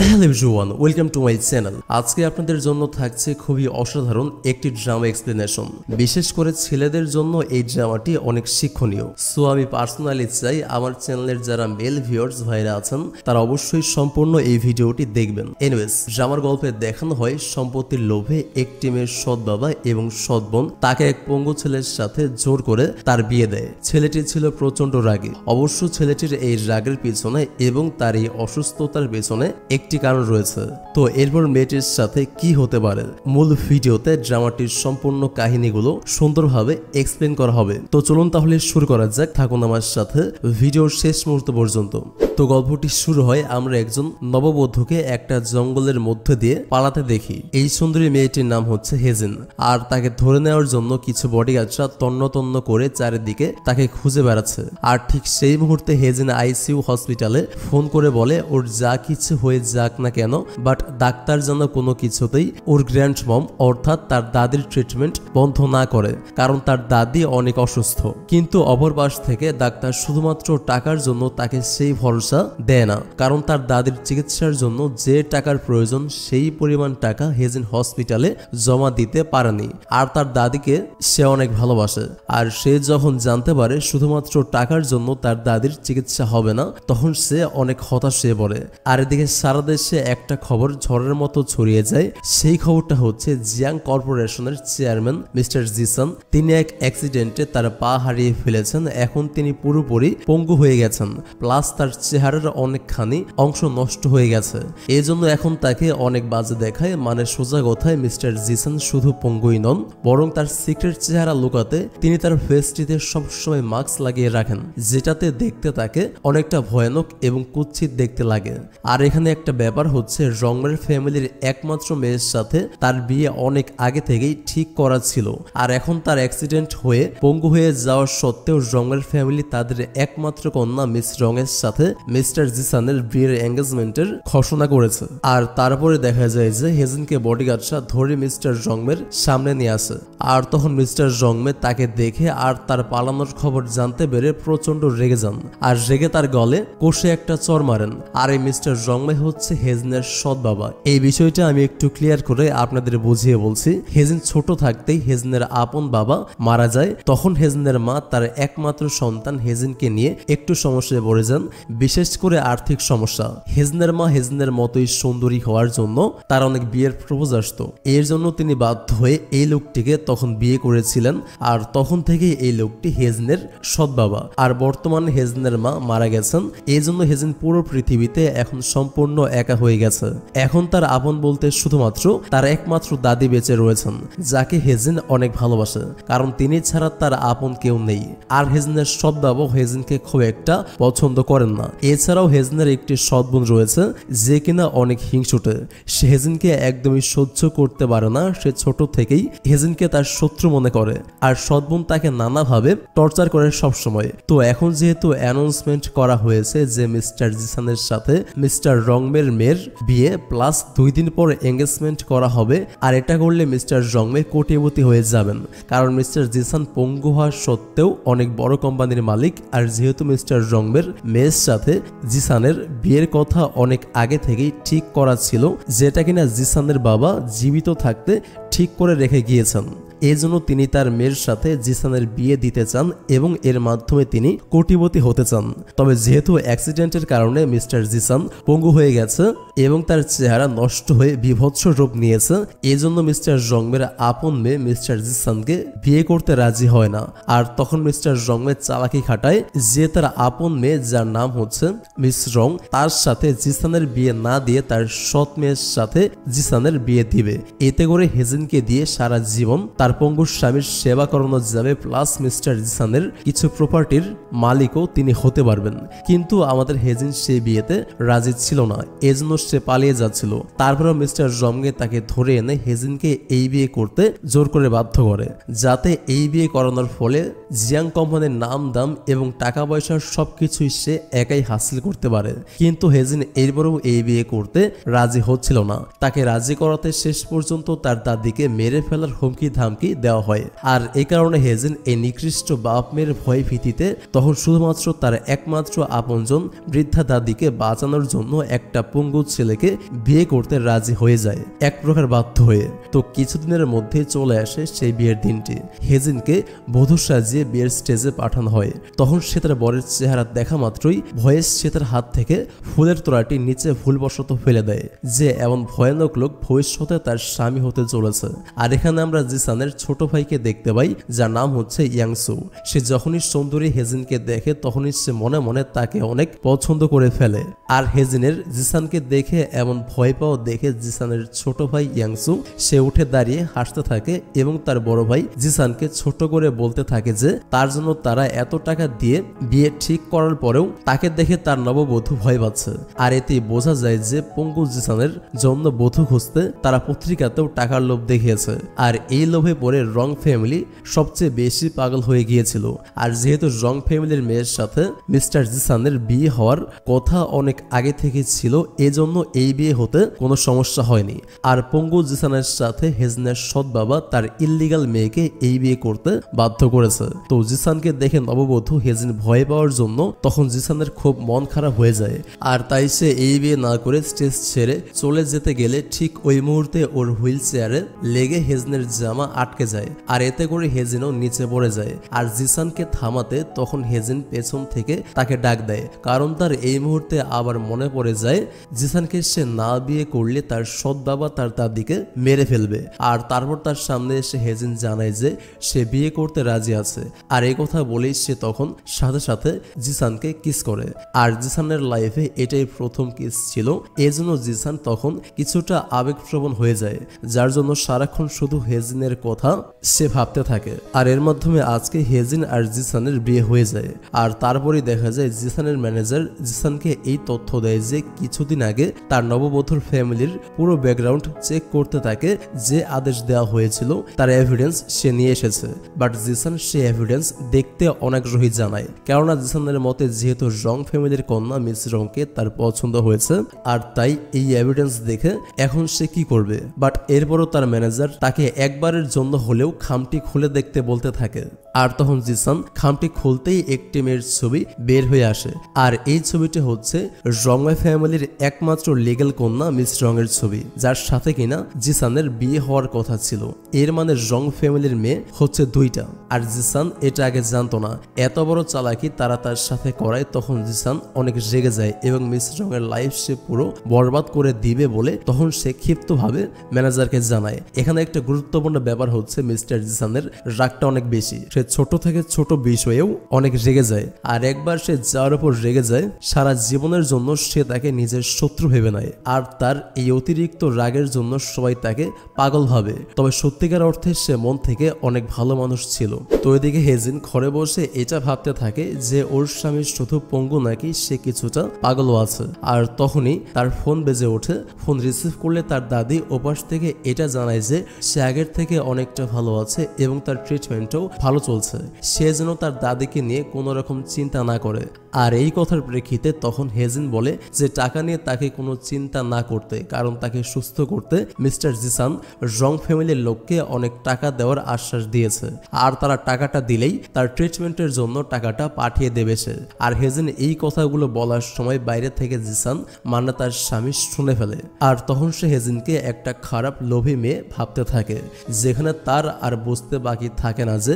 Hello everyone, welcome to my channel. আজকে আপনাদের জন্য থাকছে খুবই অসাধারণ একটি ড্রামা এক্সপ্লেনেশন। বিশেষ করে ছেলেদের জন্য এই ড্রামাটি অনেক শিক্ষণীয়। সো আমি পার্সোনালি চাই আমার চ্যানেলের যারা মেল ভিউয়ার্স ভাইরা আছেন তারা অবশ্যই সম্পূর্ণ এই ভিডিওটি দেখবেন। এনিওয়েজ, ড্রামার গল্পে দেখানো হয় সম্পত্তির লোভে একটি মেয়ের সৎ বাবা এবং সৎ বোন তাকে এক পঙ্গু ছেলের সাথে জোর করে তার বিয়ে দেয়। ছেলেটি ছিল প্রচন্ড রাগী। অবশ্য ছেলেটির এই রাগের পিছনে এবং তার এই অসুস্থতার পেছনে একটি কারণ রয়েছে। তো এরপর মেয়েটির সাথে কি হতে পারে মূল ভিডিওতে ড্রামাটির সম্পূর্ণ কাহিনীগুলো সুন্দরভাবে এক্সপ্লেন করা হবে। তো চলুন তাহলে শুরু করা যাক, থাকুন আমার সাথে ভিডিওর শেষ মুহূর্ত পর্যন্ত। তো গল্পটি শুরু হয় আমরা একজন নববধূকে একটা জঙ্গলের মধ্যে দিয়ে পালাতে দেখি। এই সুন্দরী মেয়েটির নাম হচ্ছে হেজেন, আর তাকে ধরে নেওয়ার জন্য কিছু বডিগার্ডরা তন্ন তন্ন করে চারিদিকে তাকে খুঁজে বেড়াচ্ছে। আর ঠিক সেই মুহূর্তে হেজেন আইসিইউ হসপিটালে ফোন করে বলে ওর যা কিছু হয়ে যাক না কেন, বাট ডাক্তার যেন কোনো কিছুতেই ওর গ্র্যান্ড মম অর্থাৎ তার দাদির ট্রিটমেন্ট বন্ধ না করে, কারণ তার দাদি অনেক অসুস্থ। কিন্তু অপর পাশ থেকে ডাক্তার শুধুমাত্র টাকার জন্য তাকে সেই ভরসা দেয় না, কারণ তার দাদির চিকিৎসার জন্য যে টাকার প্রয়োজন সেই পরিমাণ টাকা হেজেন হসপিটালে জমা দিতে পারেনি। আর তার দাদিকে সে অনেক ভালোবাসে। আর সে যখন জানতে পারে শুধুমাত্র টাকার জন্য তার দাদির চিকিৎসা হবে না, তখন সে অনেক হতাশ হয়ে পড়ে। আর এদিকে সারা দেশে একটা খবর ঝড়ের মতো ছড়িয়ে যায়। সেই খবরটা হচ্ছে জিয়াং কর্পোরেশনের চেয়ারম্যান মিস্টার জিসান, তিনি এক অ্যাক্সিডেন্টে তার পা হারিয়ে ফেলেছেন। এখন তিনি পুরোপুরি পঙ্গু হয়ে গেছেন, প্লাস তার চেহারার অনেকখানি অংশ নষ্ট হয়ে গেছে। এই জন্য এখন তাকে অনেক বাজে দেখায়। মানে সোজা কথায় মিস্টার জিসান শুধু পঙ্গুই নন, বরং তার সিক্রেট চেহারা লুকাতে তিনি তার ফেসটিতে সবসময় মাস্ক লাগিয়ে রাখেন, যেটাতে দেখতে তাকে অনেকটা ভয়ানক এবং কুৎসিত দেখতে লাগে। আর এখানে একটা ব্যাপার হচ্ছে, রংমের ফ্যামিলির একমাত্র মেয়ের সাথে তার বিয়ে অনেক আগে থেকেই ঠিক করা ছিল। আর এখন তার অ্যাক্সিডেন্ট হয়ে পঙ্গু হয়ে যাওয়া সত্ত্বেও রংমের ফ্যামিলি তাদের একমাত্র কন্যা মিস রঙের সাথে মিস্টার জিসানের বিয়ের এঙ্গেজমেন্টের ঘোষণা করেছে। আর তারপরে দেখা যায় যে হেজেনকে বডিগার্ডরা ধরে মিস্টার রংমের সামনে নিয়ে আসে। আর তখন মিস্টার রংমে তাকে দেখে আর তার পালানোর খবর জানতে পেরে প্রচন্ড রেগে যান, আর রেগে তার গলে কষে একটা চড় মারেন। আর এই মিস্টার রংমে হচ্ছে হেজেনের সৎ বাবা। এই বিষয়টা আমি একটু ক্লিয়ার করে আপনাদের বুঝিয়ে বলছি। হেজেন ছোট থাকতেই হেজেনের আপন বাবা মারা যায়। তখন হেজেনের মা তার একমাত্র সন্তান হেজেনকে নিয়ে একটু সমস্যায় পড়ে যান, বিশেষ করে আর্থিক সমস্যা। হেজেনের মা হেজেনের মতোই সুন্দরী হওয়ার জন্য তার অনেক বিয়ের প্রপোজ আসতো। এর জন্য তিনি বাধ্য হয়ে এই লোকটিকে তখন বিয়ে করেছিলেন। আর তখন থেকেই এই লোকটি হেজেনের সৎ বাবা। আর বর্তমানে হেজেনের মা মারা গেছেন, এই জন্য হেজেন পুরো পৃথিবীতে এখন সম্পূর্ণ একা হয়ে গেছে। এখন তার আপন বলতে শুধুমাত্র তার একমাত্র দাদি বেঁচে রয়েছেন, যাকে হেজেন অনেক ভালোবাসে, কারণ তিনি ছাড়া তার আপন কেউ নেই। আর হেজেনের সৎ বাবা হেজেনকে খুব একটা পছন্দ করেন না। এছাড়াও হেজেনের একটি সৎ বোন রয়েছে, যে কিনা অনেক হিংসুটে। সে হেজেনকে একদমই সহ্য করতে পারে না। সে ছোট থেকেই হেজেনকে তার শত্রু মনে করে, আর সৎ বোন তাকে নানাভাবে টর্চার করে সবসময়। তো এখন যেহেতু অ্যানাউন্সমেন্ট করা হয়েছে যে মিস্টার জিসানের সাথে মিস্টার রংমের মেয়ের বিয়ে, প্লাস 2 দিন পর এঙ্গেজমেন্ট করা হবে। আর এটা করলে মিস্টার রংমে কোটিপতি হয়ে যাবেন, কারণ মিস্টার জিসান পঙ্গু হওয়া সত্ত্বেও অনেক বড় কোম্পানির মালিক। আর যেহেতু মিস্টার রংমের মেয়ের সাথে জিসানের বিয়ের কথা অনেক আগে থেকেই ঠিক করা ছিল, যেটা কিনা জিসানের বাবা জীবিত থাকতে ঠিক করে রেখে গিয়েছেন। এই জন্য তিনি তার মেয়ের সাথে জিসানের বিয়ে দিতে চান এবং এর মাধ্যমে তিনি কোটিপতি হতে চান। তবে যেহেতু অ্যাক্সিডেন্টের কারণে মিস্টার জিসান পঙ্গু হয়ে গেছে এবং তার চেহারা নষ্ট হয়ে বিভৎস রূপ নিয়েছে, এই জন্য মিস্টার রংমের আপন মেয়ে মিস্টার জিসানকে বিয়ে করতে রাজি হয় না। আর তখন মিস্টার রংমে চালাকি খাটায় যে তার আপন মেয়ে, যার নাম হচ্ছে মিস রং, তার সাথে জিসানের বিয়ে না দিয়ে তার সৎ মেয়ের সাথে জিসানের বিয়ে দিবে। এতে করে হেজেনকে দিয়ে সারা জীবন তার পঙ্গুর স্বামীর সেবা করানো যাবে, প্লাস মিস্টার জিসানের কিছু প্রপার্টির মালিকও তিনি হতে পারবেন। কিন্তু আমাদের হেজেন সেই বিয়েতে রাজি ছিল না, এজন্য সে পালিয়ে যাচ্ছিল। তারপরেও মিস্টার রংমে তাকে ধরে এনে হেজেনকে এই বিয়ে করতে জোর করে বাধ্য করে, যাতে এই বিয়ে করানোর ফলে জিয়াং কোম্পানির নাম দাম এবং টাকা পয়সার সবকিছুই সে একাই হাসিল করতে পারে। কিন্তু হেজেন এরপরেও এই বিয়ে করতে রাজি হচ্ছিল না। তাকে রাজি করাতে শেষ পর্যন্ত তার দাদিকে মেরে ফেলার হুমকি ধামকি ধমকি দেওয়া হয়। আর এই কারণে হেজিন এই নিকৃষ্ট বাপ মেয়ের ভয় ভীতিতে তখন শুধুমাত্র তার একমাত্র আপনজন বৃদ্ধা দাদিকে বাঁচানোর জন্য একটা পঙ্গু ছেলেকে বিয়ে করতে রাজি হয়ে যায়, এক প্রকার বাধ্য হয়ে। তো কিছুদিনের মধ্যে চলে আসে সেই বিয়ের দিনটি। হেজিনকে বধূ সাজিয়ে বিয়ের স্টেজে পাঠানো হয়। তখন সে তার বরের চেহারা দেখা মাত্রই ভয়ে সে তার হাত থেকে ফুলের তোড়াটি নিচে ভুলবশত ফেলে দেয় যে এমন ভয়ানক লোক ভবিষ্যতে তার স্বামী হতে চলেছে। আর এখানে আমরা জিসানের ছোট ভাইকে দেখতে পাই, যার নাম হচ্ছে ইয়াংসু। সে যখনই সুন্দরী হেজিনকে দেখে তখনই সে মনে মনে তাকে অনেক পছন্দ করে ফেলে। আর হেজিনের জিসানকে দেখে এমন ভয় পাওয়া দেখে জিসানের ছোট ভাই ইয়াংসু সে উঠে দাঁড়িয়ে হাসতে থাকে এবং তার বড় ভাই জিসানকে ছোট করে বলতে থাকে যে তার জন্য তারা এত টাকা দিয়ে বিয়ে ঠিক করার পরেও তাকে দেখে তার নববধূ ভয় পাচ্ছে। আর এতে বোঝা যায় যে পঙ্গু জিসানের জন্য বধূ খুঁজতে তারা পত্রিকাতেও টাকার লোভ দেখিয়েছে। আর এই লোভে পড়ে রং ফ্যামিলি সবচেয়ে বেশি পাগল হয়ে গিয়েছিল। আর যেহেতু রং ফ্যামিলির মেয়ের সাথে মিস্টার জিসানের বিয়ে হওয়ার কথা অনেক আগে থেকে ছিল, এজন্য এই বিয়ে হতে কোনো সমস্যা হয়নি। আর পঙ্গু জিসানের সাথে হেজিনের সৎ বাবা তার ইল্লিগাল মেয়েকে এই বিয়ে করতে বাধ্য করেছে। তো জিসানকে দেখে নববধূ হেজিন ভয় পাওয়ার জন্য তখন জিসানের খুব মন খারাপ হয়ে যায়। আর তাই সে এই বিয়ে না করে স্টেজ ছেড়ে চলে যেতে গেলে ঠিক ওই মুহূর্তে ওর হুইল চেয়ারে লেগে হেজিনের জামা আটকে যায়। আর এতে করে হেজিনও নিচে পড়ে যায়। আর জিসানকে থামাতে তখন হেজিন পেছন থেকে তাকে ডাক দেয়, কারণ তার এই মুহূর্তে আবার মনে পড়ে যায় জিসানকে সে না বিয়ে করলে তার সৎ বাবা তার দাদিকে মেরে ফেলবে। আর তারপর তার সামনে এসে হেজিন জানায় যে সে বিয়ে করতে রাজি আছে। আর এই কথা বলেই সে তখন সাথে সাথে জিসানকে কিস করে। আর জিসানের লাইফে এটাই প্রথম কিস ছিল, এজন্য জিসান তখন কিছুটা আবেগপ্রবণ হয়ে যায়, যার জন্য সারাক্ষণ শুধু হেজিনের কথা সে ভাবতে থাকে। আর এর মাধ্যমে আজকে হেজিন আর জিসানের বিয়ে হয়ে যায়। আর তারপরে দেখা যায় জিসানের ম্যানেজার জিসানকে এই তথ্য দেয় যে কিছুদিন আগে তার নববধূর ফ্যামিলির পুরো ব্যাকগ্রাউন্ড চেক করতে তাকে যে আদেশ দেওয়া হয়েছিল তার এভিডেন্স সে নিয়ে এসেছে। বাট জিসান সে এভিডেন্স দেখতে অনাগ্রহী জানায়, কেননা জিসানের মতে যেহেতু রং ফ্যামিলির কন্যা মিস রংকে তার পছন্দ হয়েছে, আর তাই এই এভিডেন্স দেখে এখন সে কি করবে। বাট এরপরও তার ম্যানেজার তাকে একবারের জন্য হলেও খামটি খুলে দেখতে বলতে থাকে। আর তখন জিসান খামটি খুলতেই একটি মেয়ের ছবি বের হয়ে আসে। আর এই ছবিটি হচ্ছে রংওয়ে ফ্যামিলির একমাত্র লিগ্যাল কন্যা মিস রঙের ছবি, যার সাথে কিনা জিসানের বিয়ে হওয়ার কথা ছিল। এর মানে রং ফ্যামিলির মেয়ে হচ্ছে দুইটা। আর জিসান এটা আগে জানতো না। এত বড় চালাকি তারা তার সাথে করায় তখন জিসান অনেক রেগে যায় এবং মিস রঙের লাইফ সে পুরো বরবাদ করে দিবে বলে তখন সে ক্ষিপ্তভাবে ম্যানেজারকে জানায়। এখানে একটা গুরুত্বপূর্ণ ব্যাপার হচ্ছে মিস্টার জিসানের রাগটা অনেক বেশি। সে ছোট থেকে ছোট বিষয়েও অনেক রেগে যায়। আর একবার সে যার উপর রেগে যায় সারা জীবনের জন্য সে তাকে নিজের শত্রু ভেবে নেয়। আর তার এই অতিরিক্ত রাগের জন্য সবাই তাকে পাগল ভাবে। তবে সত্যিকার অর্থে সে মন থেকে অনেক ভালো মানুষ ছিল। তো এদিকে হেজিন ঘরে বসে এটা ভাবতে থাকে যে ওর স্বামী শুধু পঙ্গু নাকি সে কিছুটা পাগলও আছে। আর তখনই তার ফোন বেজে ওঠে। ফোন রিসিভ করলে তার দাদি ওপাশ থেকে এটা জানায় যে সে আগের থেকে অনেকটা ভালো আছে এবং তার ট্রিটমেন্টও ভালো চলছে। সে যেন তার দাদিকে নিয়ে কোনো রকম চিন্তা না করে। আর এই কথার প্রেক্ষিতে তখন হেজিন বলে যে টাকা নিয়ে তাকে কোনো চিন্তা না করতে, কারণ তাকে সুস্থ করতে মিস্টার জিসান রং ফ্যামিলির লোককে অনেক টাকা দেওয়ার আশ্বাস দিয়েছে। আর তারা টাকাটা দিলেই তার ট্রিটমেন্টের জন্য টাকাটা পাঠিয়ে দেবে সে। আর হেজিন এই কথাগুলো বলার সময় বাইরে থেকে জিসান মানে তার স্বামী শুনে ফেলে। আর তখন সে হেজিনকে একটা খারাপ লোভী মেয়ে ভাবতে থাকে, যেখানে তার আর বুঝতে বাকি থাকে না যে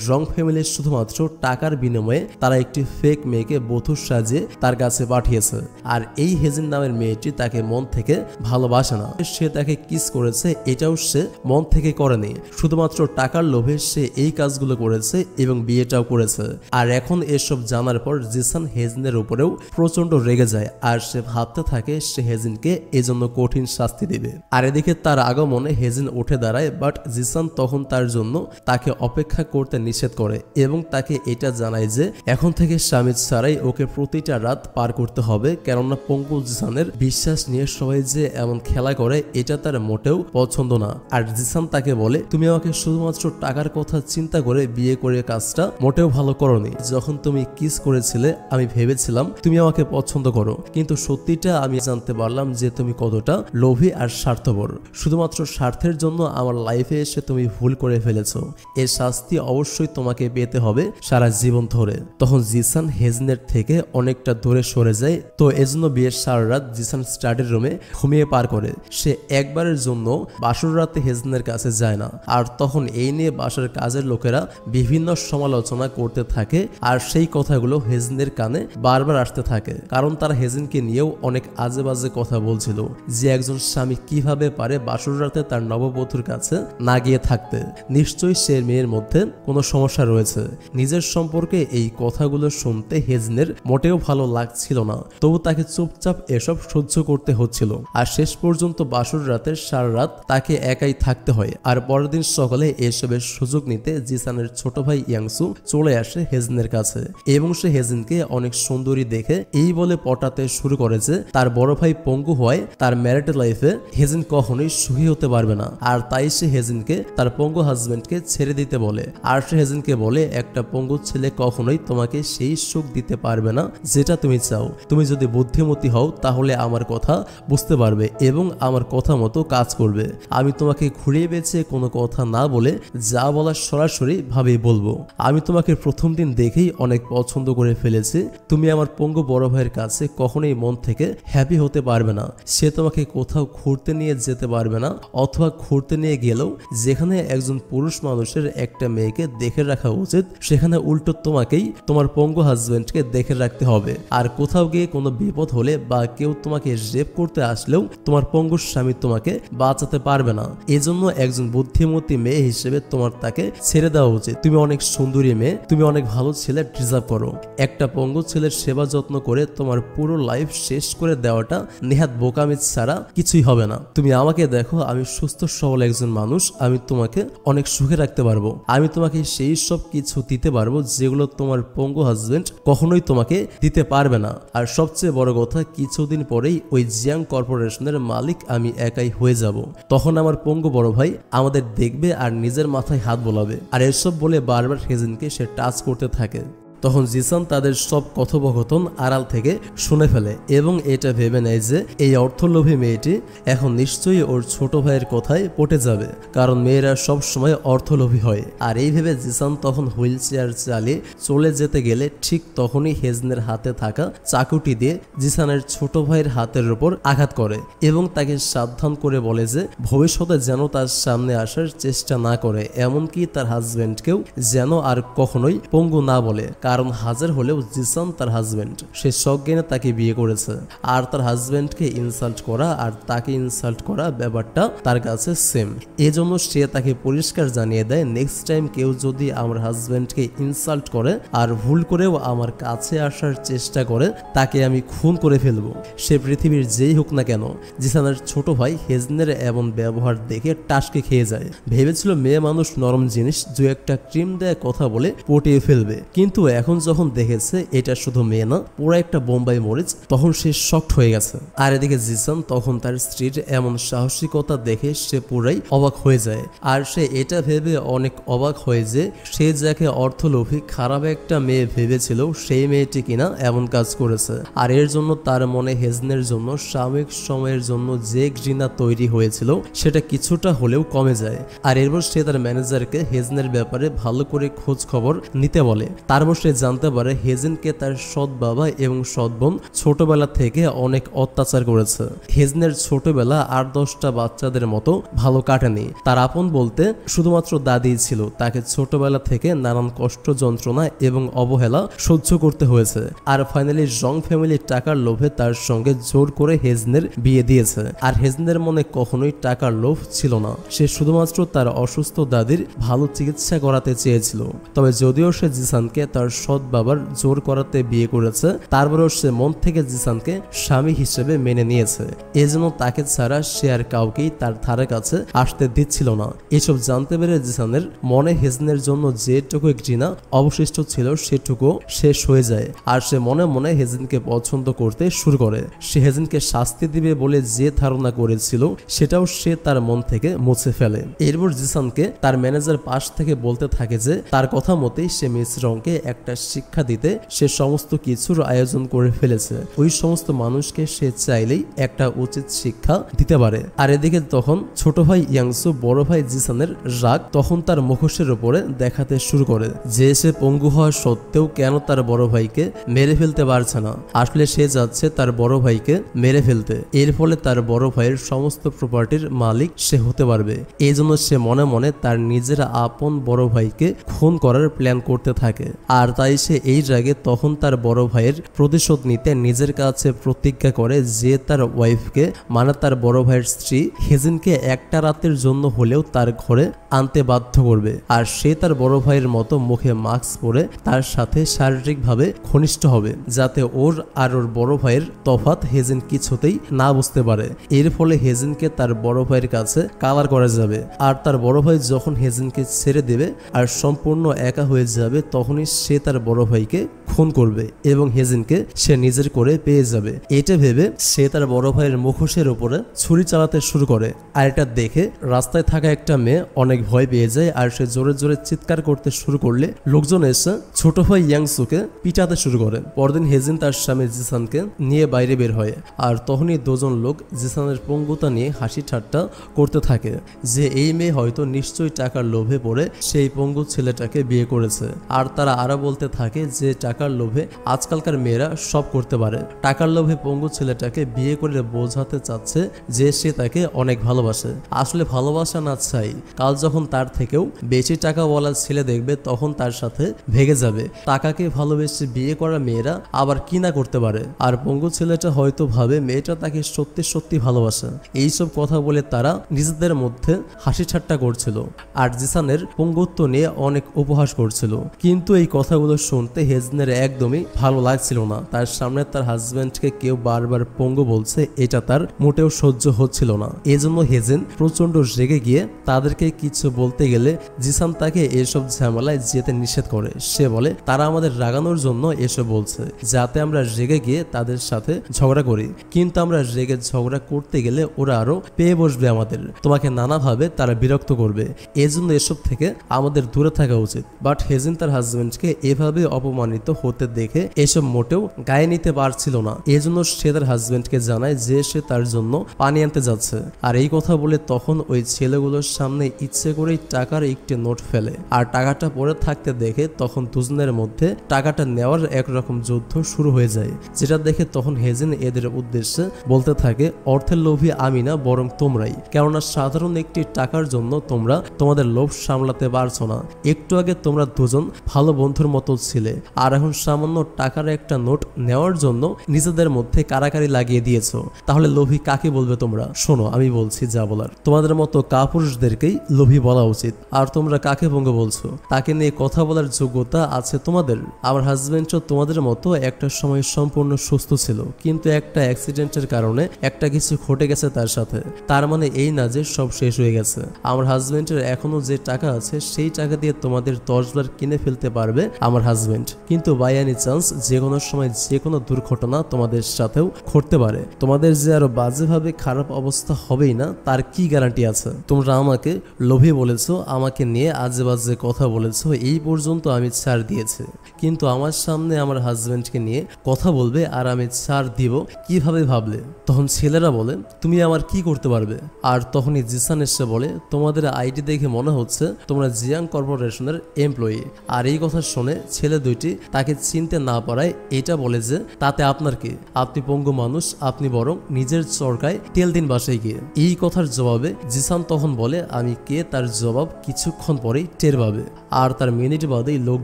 রং ফ্যামিলির শুধুমাত্র টাকার বিনিময়ে তারা একটি ফেক মেয়েকে বধূ সাজিয়ে তার কাছে পাঠিয়েছে। আর এই হেজিন নামের মেয়েটি তাকে মন থেকে ভালোবাসে না। সে তাকে কিস করেছে এটাও সে মন থেকে করেনি, শুধুমাত্র টাকার লোভে সে এই কাজগুলো করেছে এবং বিয়েটাও করেছে। আর এখন এসব জানার পর জিসান হেজিনের উপরেও প্রচন্ড রেগে যায়। আর সে ভাবতে থাকে সে হেজিনকে এজন্য কঠিন শাস্তি দেবে। আর এদিকে তার আগমনে হেজিন উঠে দাঁড়ায়। বাট জিসান তখন তার জন্য তাকে অপেক্ষা করতে নিষেধ করে এবং তাকে এটা জানায় যে এখন থেকে স্বামী ছাড়াই ওকে প্রতিটা রাত পার করতে হবে, কেননা পঙ্গু জিসানের বিশ্বাস নিয়ে সবাই যে এমন খেলা করে এটা তার মোটেও পছন্দ না। আর জিসান তাকে বলে তুমি আমাকে শুধুমাত্র টাকার কথা চিন্তা করে বিয়ে করে কাজটা মোটেও ভালো করোনি। যখন তুমি কিস করেছিলে আমি ভেবেছিলাম তুমি আমাকে পছন্দ করো, কিন্তু সত্যিটা আমি জানতে পারলাম যে তুমি কতটা লোভী আর স্বার্থপর। শুধুমাত্র স্বার্থের জন্য আমার লাইফে এসে তুমি ভুল করে ফেলেছো, এর শাস্তি অবশ্যই তোমাকে পেতে হবে সারা জীবন ধরে। তখন জিসান হেজনের থেকে অনেকটা দূরে সরে যায়। তো এজন্য বিয়ের সারা রাত জিসান স্টাডি রুমে ঘুমিয়ে পার করে। সে একবারের জন্য বাসর রাতে হেজনের কাছে যায় না। আর তখন এই নিয়ে বাসার কাজের লোকেরা বিভিন্ন সমালোচনা করতে থাকে, আর সেই কথাগুলো হেজনের কানে বারবার আসতে থাকে, কারণ তারা হেজনকে নিয়েও অনেক আজে বাজে কথা বলছিল যে একজন স্বামী কিভাবে পারে বাসর রাতে তার নববধূর কাছে না গিয়ে থাকতে। নিশ্চয়ই সে মেয়ের মধ্যে কোনো সমস্যা রয়েছে। নিজের সম্পর্কে এই কথাগুলো শুনতে হেজনের মোটেও ভালো লাগছিল না, তবু তাকে চুপচাপ এসব সহ্য করতে হচ্ছিল। আর শেষ পর্যন্ত বাসর রাতের সারা রাত তাকে একাই থাকতে হয়। আর পরের দিন সকালে এসবের সুযোগ নিতে জিসানের ছোট ভাই ইয়াংসু চলে আসে হেজনের কাছে, এবং সে হেজিনকে অনেক সুন্দরী দেখে এই বলে পটাতে শুরু করে যে তার বড় ভাই পঙ্গু হওয়ায় তার ম্যারিড লাইফে হেজিন কখনোই সুখী হতে পারবে না। আর তাই সে হেজিনকে তার পঙ্গু হাজবেন্ডকে ছেড়ে দিতে বলে। আর সে হেজিনকে বলে একটা পঙ্গু ছেলে কখনোই তোমাকে সেই সুখ দিতে পারবে না যেটা তুমি চাও। তুমি যদি বুদ্ধিমতী হও তাহলে আমার কথা বুঝতে পারবে এবং আমার কথা মতো কাজ করবে। আমি তোমাকে ঘুরিয়ে বেছে কোনো কথা না বলে যা বলার সরাসরি ভাবেই বলবো। আমি তোমাকে প্রথম দিন দেখেই অনেক পছন্দ করে ফেলেছি। তুমি আমার পঙ্গু বড় ভাইয়ের কাছে কখনোই মন থেকে হ্যাপি হতে পারবে না। সে তোমাকে কোথাও ঘুরতে নিয়ে যেতে পারবে না, অথবা ঘুরতে নিয়ে গেলেও যেখানে একজন পুরুষ মানুষের একটা মেয়েকে দেখে রাখা উচিত সেখানে উল্টো তোমাকেই তোমার পঙ্গু হাজবেন্ডকে দেখে রাখতে হবে। আর কোথাও গিয়ে কোনো বিপদ হলে বা কেউ তোমাকে রেপ করতে আসলেও তোমার পঙ্গুর স্বামী তোমাকে বাঁচাতে পারবে না। এজন্য একজন বুদ্ধিমতী মেয়ে হিসেবে তোমার তাকে ছেড়ে দেওয়া উচিত। তুমি অনেক সুন্দরী মেয়ে, তুমি অনেক ভালো ছেলে ডিজার্ভ করো। একটা পঙ্গু ছেলের সেবা যত্ন করে তোমার পুরো লাইফ শেষ করে দেওয়াটা নেহাত বোকামি ছাড়া কিছুই হবে না। তুমি আমাকে দেখো, আমি সুস্থ সবল একজন মানুষ। আমি তোমাকে অনেক সুখে রাখতে পারবো। আমি তোমাকে সেই সব কিছু দিতে পারবো যেগুলো তোমার পঙ্গু হাজবেন্ড কখনোই তোমাকে দিতে পারবে না। আর সবচেয়ে বড় কথা, কিছুদিন পরেই ওই জিয়াং কর্পোরেশনের মালিক আমি একাই হয়ে যাব। তখন আমার পঙ্গু বড় ভাই আমাদের দেখবে আর নিজের মাথায় হাত বোলাবে। আর এসব বলে বারবার হেজিনকে সে টাচ করতে থাকে। তখন জিসান তাদের সব কথোপকথন আড়াল থেকে শুনে ফেলে এবং এটা ভেবে নেয় যে এই অর্থলোভী মেয়েটি এখন নিশ্চয়ই ওর ছোট ভাইয়ের কথায় পটে যাবে, কারণ মেয়েরা সব সময় অর্থলোভী হয়। আর এই ভেবে জিসান তখন হুইল চেয়ার চালিয়ে চলে যেতে গেলে ঠিক তখনই হেজনের হাতে থাকা চাকুটি দিয়ে জিসানের ছোট ভাইয়ের হাতের উপর আঘাত করে এবং তাকে সাবধান করে বলে যে ভবিষ্যতে যেন তার সামনে আসার চেষ্টা না করে, এমনকি তার হাজবেন্ডকেও যেন আর কখনোই পঙ্গু না বলে। কারণ হাজার হলেও জিসান তার হাজবেন্ড, সে সজ্ঞানে তাকে বিয়ে করেছে। আর তার হাজবেন্ডকে ইনসাল্ট করা আর তাকে ইনসাল্ট করা ব্যাপারটা তার কাছে সেম। এজন্য সে তাকে পরিষ্কার জানিয়ে দেয়, নেক্সট টাইম কেউ যদি আমার হাজবেন্ডকে ইনসাল্ট করে আর ভুল করেও আমার কাছে আসার চেষ্টা করে তাকে আমি খুন করে ফেলবো, সে পৃথিবীর যেই হোক না কেন। জিসানের ছোট ভাই হেজনের এমন ব্যবহার দেখে টাসকে খেয়ে যায়। ভেবেছিল মেয়ে মানুষ নরম জিনিস, দু একটা ক্রিম দেয় কথা বলে পটিয়ে ফেলবে, কিন্তু এখন যখন দেখেছে এটা শুধু মেয়ে না, পুরো একটা বোম্বাই মরিচ, তখন সে শকড হয়ে গেছে। আর এদিকে জিসান তখন তার স্ত্রীর এমন সাহসিকতা দেখে সে পুরাই অবাক হয়ে যায়। আর সে এটা ভেবে অনেক অবাক হয় যে সে যাকে অর্থলোভী খারাপ একটা মেয়ে ভেবেছিল সেই মেয়েটি কিনা এমন কাজ করেছে। আর এর জন্য তার মনে হেজনের জন্য সাময়িক সময়ের জন্য যে ঘৃণা তৈরি হয়েছিল সেটা কিছুটা হলেও কমে যায়। আর এরপর সে তার ম্যানেজারকে হেজনের ব্যাপারে ভালো করে খোঁজ খবর নিতে বলে। তারপর সে জানতে পারে হেজেনকে তার সৎ বাবা এবং সৎ বোন ছোটবেলা থেকে অনেক অত্যাচার করেছে। হেজনের ছোটবেলা 8-10টা বাচ্চাদের মতো ভালো কাটেনি। তার আপন বলতে শুধুমাত্র দাদি ছিল। তাকে ছোটবেলা থেকে নানান কষ্ট, যন্ত্রণা এবং অবহেলা সহ্য করতে হয়েছে। আর ফাইনালি জং ফ্যামিলির টাকার লোভে তার সঙ্গে জোর করে হেজনের বিয়ে দিয়েছে। আর হেজনের মনে কখনোই টাকার লোভ ছিল না, সে শুধুমাত্র তার অসুস্থ দাদির ভালো চিকিৎসা করাতে চেয়েছিল। তবে যদিও সে জিসানকে তার সৎ বাবার জোর করাতে বিয়ে করেছে, তারপরেও সে মন থেকে জিসানকে স্বামী হিসেবে মেনে নিয়েছে। এজন্য তাকে ছাড়া সে আর কাউকেই তার ধারে কাছে আসতে দিচ্ছিল না। এসব জানতে পেরে জিসানের মনে হেজনের জন্য যেটুকু ঘৃণা অবশিষ্ট ছিল সেটুকু শেষ হয়ে যায়। আর সে মনে মনে হেজেনকে পছন্দ করতে শুরু করে। সে হেজেনকে শাস্তি দিবে বলে যে ধারণা করেছিল সেটাও সে তার মন থেকে মুছে ফেলে। এরপর জিসানকে তার ম্যানেজার পাশ থেকে বলতে থাকে যে তার কথা মতেই সে মিস রংকে একটা একটা শিক্ষা দিতে সে সমস্ত কিছুর আয়োজন করে ফেলেছে। ওই সমস্ত মানুষকে সে চাইলেই একটা উচিত শিক্ষা দিতে পারে। আর এদিকে তখন ছোট ভাই ইয়াংসু বড় ভাই জিসানের রাগ তখন তার মুখোশের উপরে দেখাতে শুরু করে যে সে পঙ্গু হওয়া সত্ত্বেও কেন তার বড় ভাইকে মেরে ফেলতে পারছে না। আসলে সে যাচ্ছে তার বড় ভাইকে মেরে ফেলতে, এর ফলে তার বড় ভাইয়ের সমস্ত প্রপার্টির মালিক সে হতে পারবে। এই জন্য সে মনে মনে তার নিজের আপন বড় ভাইকে খুন করার প্ল্যান করতে থাকে। আর তাই সে এই রাগে তখন তার বড় ভাইয়ের প্রতিশোধ নিতে নিজের কাছে প্রতিজ্ঞা করে যে তার ওয়াইফকে মানে তার বড় ভাইয়ের স্ত্রী হেজিনকে একটা রাতের জন্য হলেও তার ঘরে আনতে বাধ্য করবে। আর সে তার বড় ভাইয়ের মতো মুখে মাস্ক পরে তার সাথে শারীরিকভাবে ঘনিষ্ঠ হবে যাতে ওর আর ওর বড় ভাইয়ের তফাৎ হেজিন কিছুতেই না বুঝতে পারে। এর ফলে হেজিনকে তার বড় ভাইয়ের কাছে কালার করা যাবে। আর তার বড় ভাই যখন হেজিনকে ছেড়ে দেবে আর সম্পূর্ণ একা হয়ে যাবে তখনই সে তার বড় ভাইকে খুন করবে এবং হেজিনকে সে নিজের করে পেয়ে যাবে। এটা ভেবে সে তার বড় ভাইয়ের মুখোশের উপরে ছুরি চালাতে শুরু করে। আর এটা দেখে রাস্তায় থাকা একটা মেয়ে অনেক ভয় পেয়ে যায় আর সে জোরে জোরে চিৎকার করতে শুরু করলে লোকজন এসে ছোট ভাই ইয়াংসুকে পিটাতে শুরু করে। পরদিন হেজিন তার স্বামী জিসানকে নিয়ে বাইরে বের হয় আর তখনই দুজন লোক জিসানের পঙ্গুতা নিয়ে হাসি ঠাট্টা করতে থাকে যে এই মেয়ে হয়তো নিশ্চয়ই টাকার লোভে পড়ে সেই পঙ্গু ছেলেটাকে বিয়ে করেছে। আর তারা আরো বলতে থাকে যে টাকার লোভে আজকালকার মেয়েরা সব করতে পারে। টাকার লোভে পঙ্গু ছেলেটাকে বিয়ে করে বোঝাতে চাচ্ছে যে সে তাকে অনেক ভালোবাসে। আসলে ভালোবাসা না চাই, কাল যখন তার থেকেও বেশি টাকাওয়ালা ছেলে দেখবে তখন তার সাথে ভেগে যাবে। টাকাকে ভালোবেসে বিয়ে করা মেয়েরা আবার কি না করতে পারে। আর পঙ্গু ছেলেটা হয়তো ভাবে মেয়েটা তাকে সত্যি সত্যি ভালোবাসে। এইসব কথা বলে তারা নিজেদের মধ্যে হাসি ঠাট্টা করছিল আর জিসানের পঙ্গুত্ব নিয়ে অনেক উপহাস করছিল। কিন্তু এই কথাগুলো শুনতে হেজিনের একদমই ভালো লাগছিল না। তার সামনে তার হাজবেন্ডকে কেউ বারবার পঙ্গু বলছে এটা তার মোটেও সহ্য হচ্ছিল না। এজন্য হেজিন প্রচন্ড রেগে গিয়ে তাদেরকে কিছু বলতে গেলে জিসান তাকে এসব ঝামেলায় যেতে নিষেধ করে। সে বলে তারা আমাদের রাগানোর জন্য এসব বলছে যাতে আমরা রেগে গিয়ে তাদের সাথে ঝগড়া করি, কিন্তু আমরা রেগে ঝগড়া করতে গেলে ওরা আরো পেয়ে বসবে আমাদের, তোমাকে নানাভাবে তারা বিরক্ত করবে। এজন্য এসব থেকে আমাদের দূরে থাকা উচিত। বাট হেজিন তার হাজবেন্ডকে এভাবে অপমানিত হতে দেখে এসব মোটেও গায়ে নিতে পারছিল না। এজন্য সে তার হাজবেন্ডকে জানায় যে সে তার জন্য পানি আনতে যাচ্ছে। আর এই কথা বলে তখন ওই ছেলেগুলোর সামনে ইচ্ছে করেই টাকার একটি নোট ফেলে আর টাকাটা পড়ে থাকতে দেখে তখন দুজনের মধ্যে টাকাটা নেওয়ার একরকম যুদ্ধ শুরু হয়ে যায়। যেটা দেখে তখন হেজিন এদের উদ্দেশ্যে বলতে থাকে অর্থের লোভী আমি না বরং তোমরাই, কেননা সাধারণ একটি টাকার জন্য তোমরা তোমাদের লোভ সামলাতে পারছো না। একটু আগে তোমরা দুজন ভালো বন্ধুর মতো ছিলে আর এখন সামান্য টাকার একটা নোট নেওয়ার জন্য নিজেদের মধ্যে কারাকারি লাগিয়ে দিয়েছো। তাহলে লোভী কাকে বলবে তোমরা? শোনো আমি বলছি যা বলার, তোমাদের মতো কাপুরুষদেরকেই লোভী বলা উচিত। আর তোমরা কাকে পঙ্গু বলছো? তাকে নিয়ে কথা বলার যোগ্যতা আছে তোমাদের? আমার হাজবেন্ডও তোমাদের মতো একটা সময় সম্পূর্ণ সুস্থ ছিল, কিন্তু একটা অ্যাক্সিডেন্টের কারণে একটা কিছু ঘটে গেছে তার সাথে। তার মানে এই না যে সব শেষ হয়ে গেছে। আমার হাজবেন্ডের এখনো যে টাকা আছে সেই টাকা দিয়ে তোমাদের 10 বার কিনে ফেলতে পারবে আমার হাজবেন্ড, কিন্তু বাই এনি চান্স যে কোনো সময় যে কোনো দুর্ঘটনা তোমাদের সাথেও ঘটতে পারে। তোমাদের যে আরো বাজেভাবে খারাপ অবস্থা হবেই না তার কি গ্যারান্টি আছে? তোমরা আমাকে লোভী বলেছো, আমাকে নিয়ে আজে বাজে কথা বলেছো, এই পর্যন্ত আমি ছাড় দিয়েছি, কিন্তু আমার সামনে আমার হাজবেন্ডকে নিয়ে কথা বলবে আর আমি ছাড় দিব কিভাবে ভাবলে? তখন ছেলেরা বলে তুমি আমার কি করতে পারবে? আর তখনই জিসান এসে বলে তোমাদের আইডি দেখে মনে হচ্ছে তোমরা জিয়াং কর্পোরেশনের এমপ্লয়ি। আর এই কথা শুনে ছেলে দুইটি তাকে চিনতে না পারায় এটা বলে যে তাতে আপনার কি, আপনি পঙ্গু মানুষ, আপনি বরং নিজের চরকায় তেল দিন বাসায় গিয়ে। এই কথার জবাবে জিসান তখন বলে আমি কে, তার জবাব কিছুক্ষণ পরেই টের পাবে। আর তার মিনিট বাদেই লোক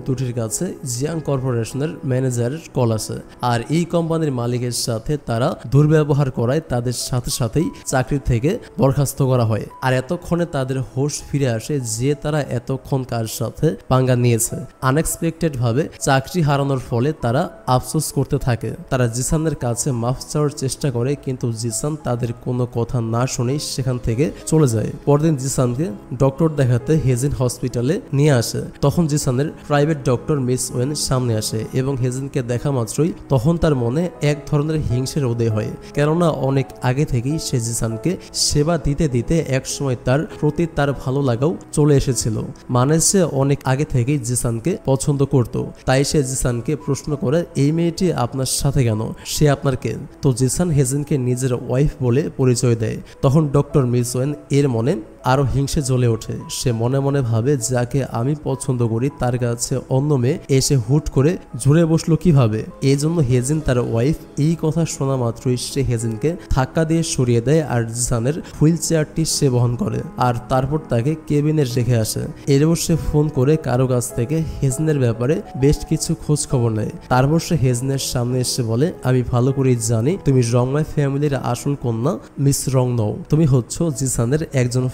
দুটির কাছে জিয়াং কর্পোরেশনের ম্যানেজারের কল আসে আর এই কোম্পানির মালিকের সাথে তারা দুর্ব্যবহার করায় তাদের সাথে সাথেই চাকরি থেকে বরখাস্ত করা হয়। আর এতক্ষণে তাদের হোশ ফিরে আসে যে তারা এতক্ষণ কার সাথে পাঙ্গা নিয়েছে। আনএক্সপেক্টেড ভাবে চাকরি হারানোর ফলে তারা আফসোস করতে থাকে। তারা জিসানের কাছে মাফ চাওয়ার চেষ্টা করে, কিন্তু জিসান তাদের কোনো কথা না শুনেই সেখান থেকে চলে যায়। পরদিন জিসানকে ডক্টর দেখাতে হেজিন হসপিটালে নিয়ে আসে। তখন জিসানের প্রাইভেট ডক্টর মিস ওয়েন সামনে আসে এবং হেজিনকে দেখা মাত্রই তখন তার মনে এক ধরনের হিংসের উদয় হয়, কেননা অনেক আগে থেকেই সে জিসানকে সেবা দিতে দিতে একসময় তার প্রতি তার ভালো লাগাও চলে এসেছিল। মানে সে অনেক আগে থেকেই জিসানকে পছন্দ করত। তাই সে জিসানকে প্রশ্ন করে, এই মেয়েটি আপনার সাথে কেন, সে আপনার কে? তো জিসান হেজিনকে নিজের ওয়াইফ বলে পরিচয় দেয়। তখন ডক্টর মিস ওয়েন এর মনে আরো হিংসে জ্বলে ওঠে। সে মনে মনে ভাবে, যাকে আমি পছন্দ করি তার কাছে অন্য মেয়ে এসে হুট করে জুড়ে বসলো কিভাবে। এই জন্য হেজিন তার ওয়াইফ এই কথা শোনা মাত্রই সে হেজিনকে ধাক্কা দিয়ে সরিয়ে দেয় আর জিসানের হুইল চেয়ারটি সে বহন করে আর তারপর তাকে কেবিনে রেখে আসে। এরপর সে ফোন করে কারো কাছ থেকে হেজিনের ব্যাপারে বেশ কিছু খোঁজ খবর নেয়। তারপর সে হেজিনের সামনে এসে বলে, আমি ভালো করেই জানি তুমি রংমাই ফ্যামিলির আসল কন্যা মিস রং নও, তুমি হচ্ছ জিসানের একজন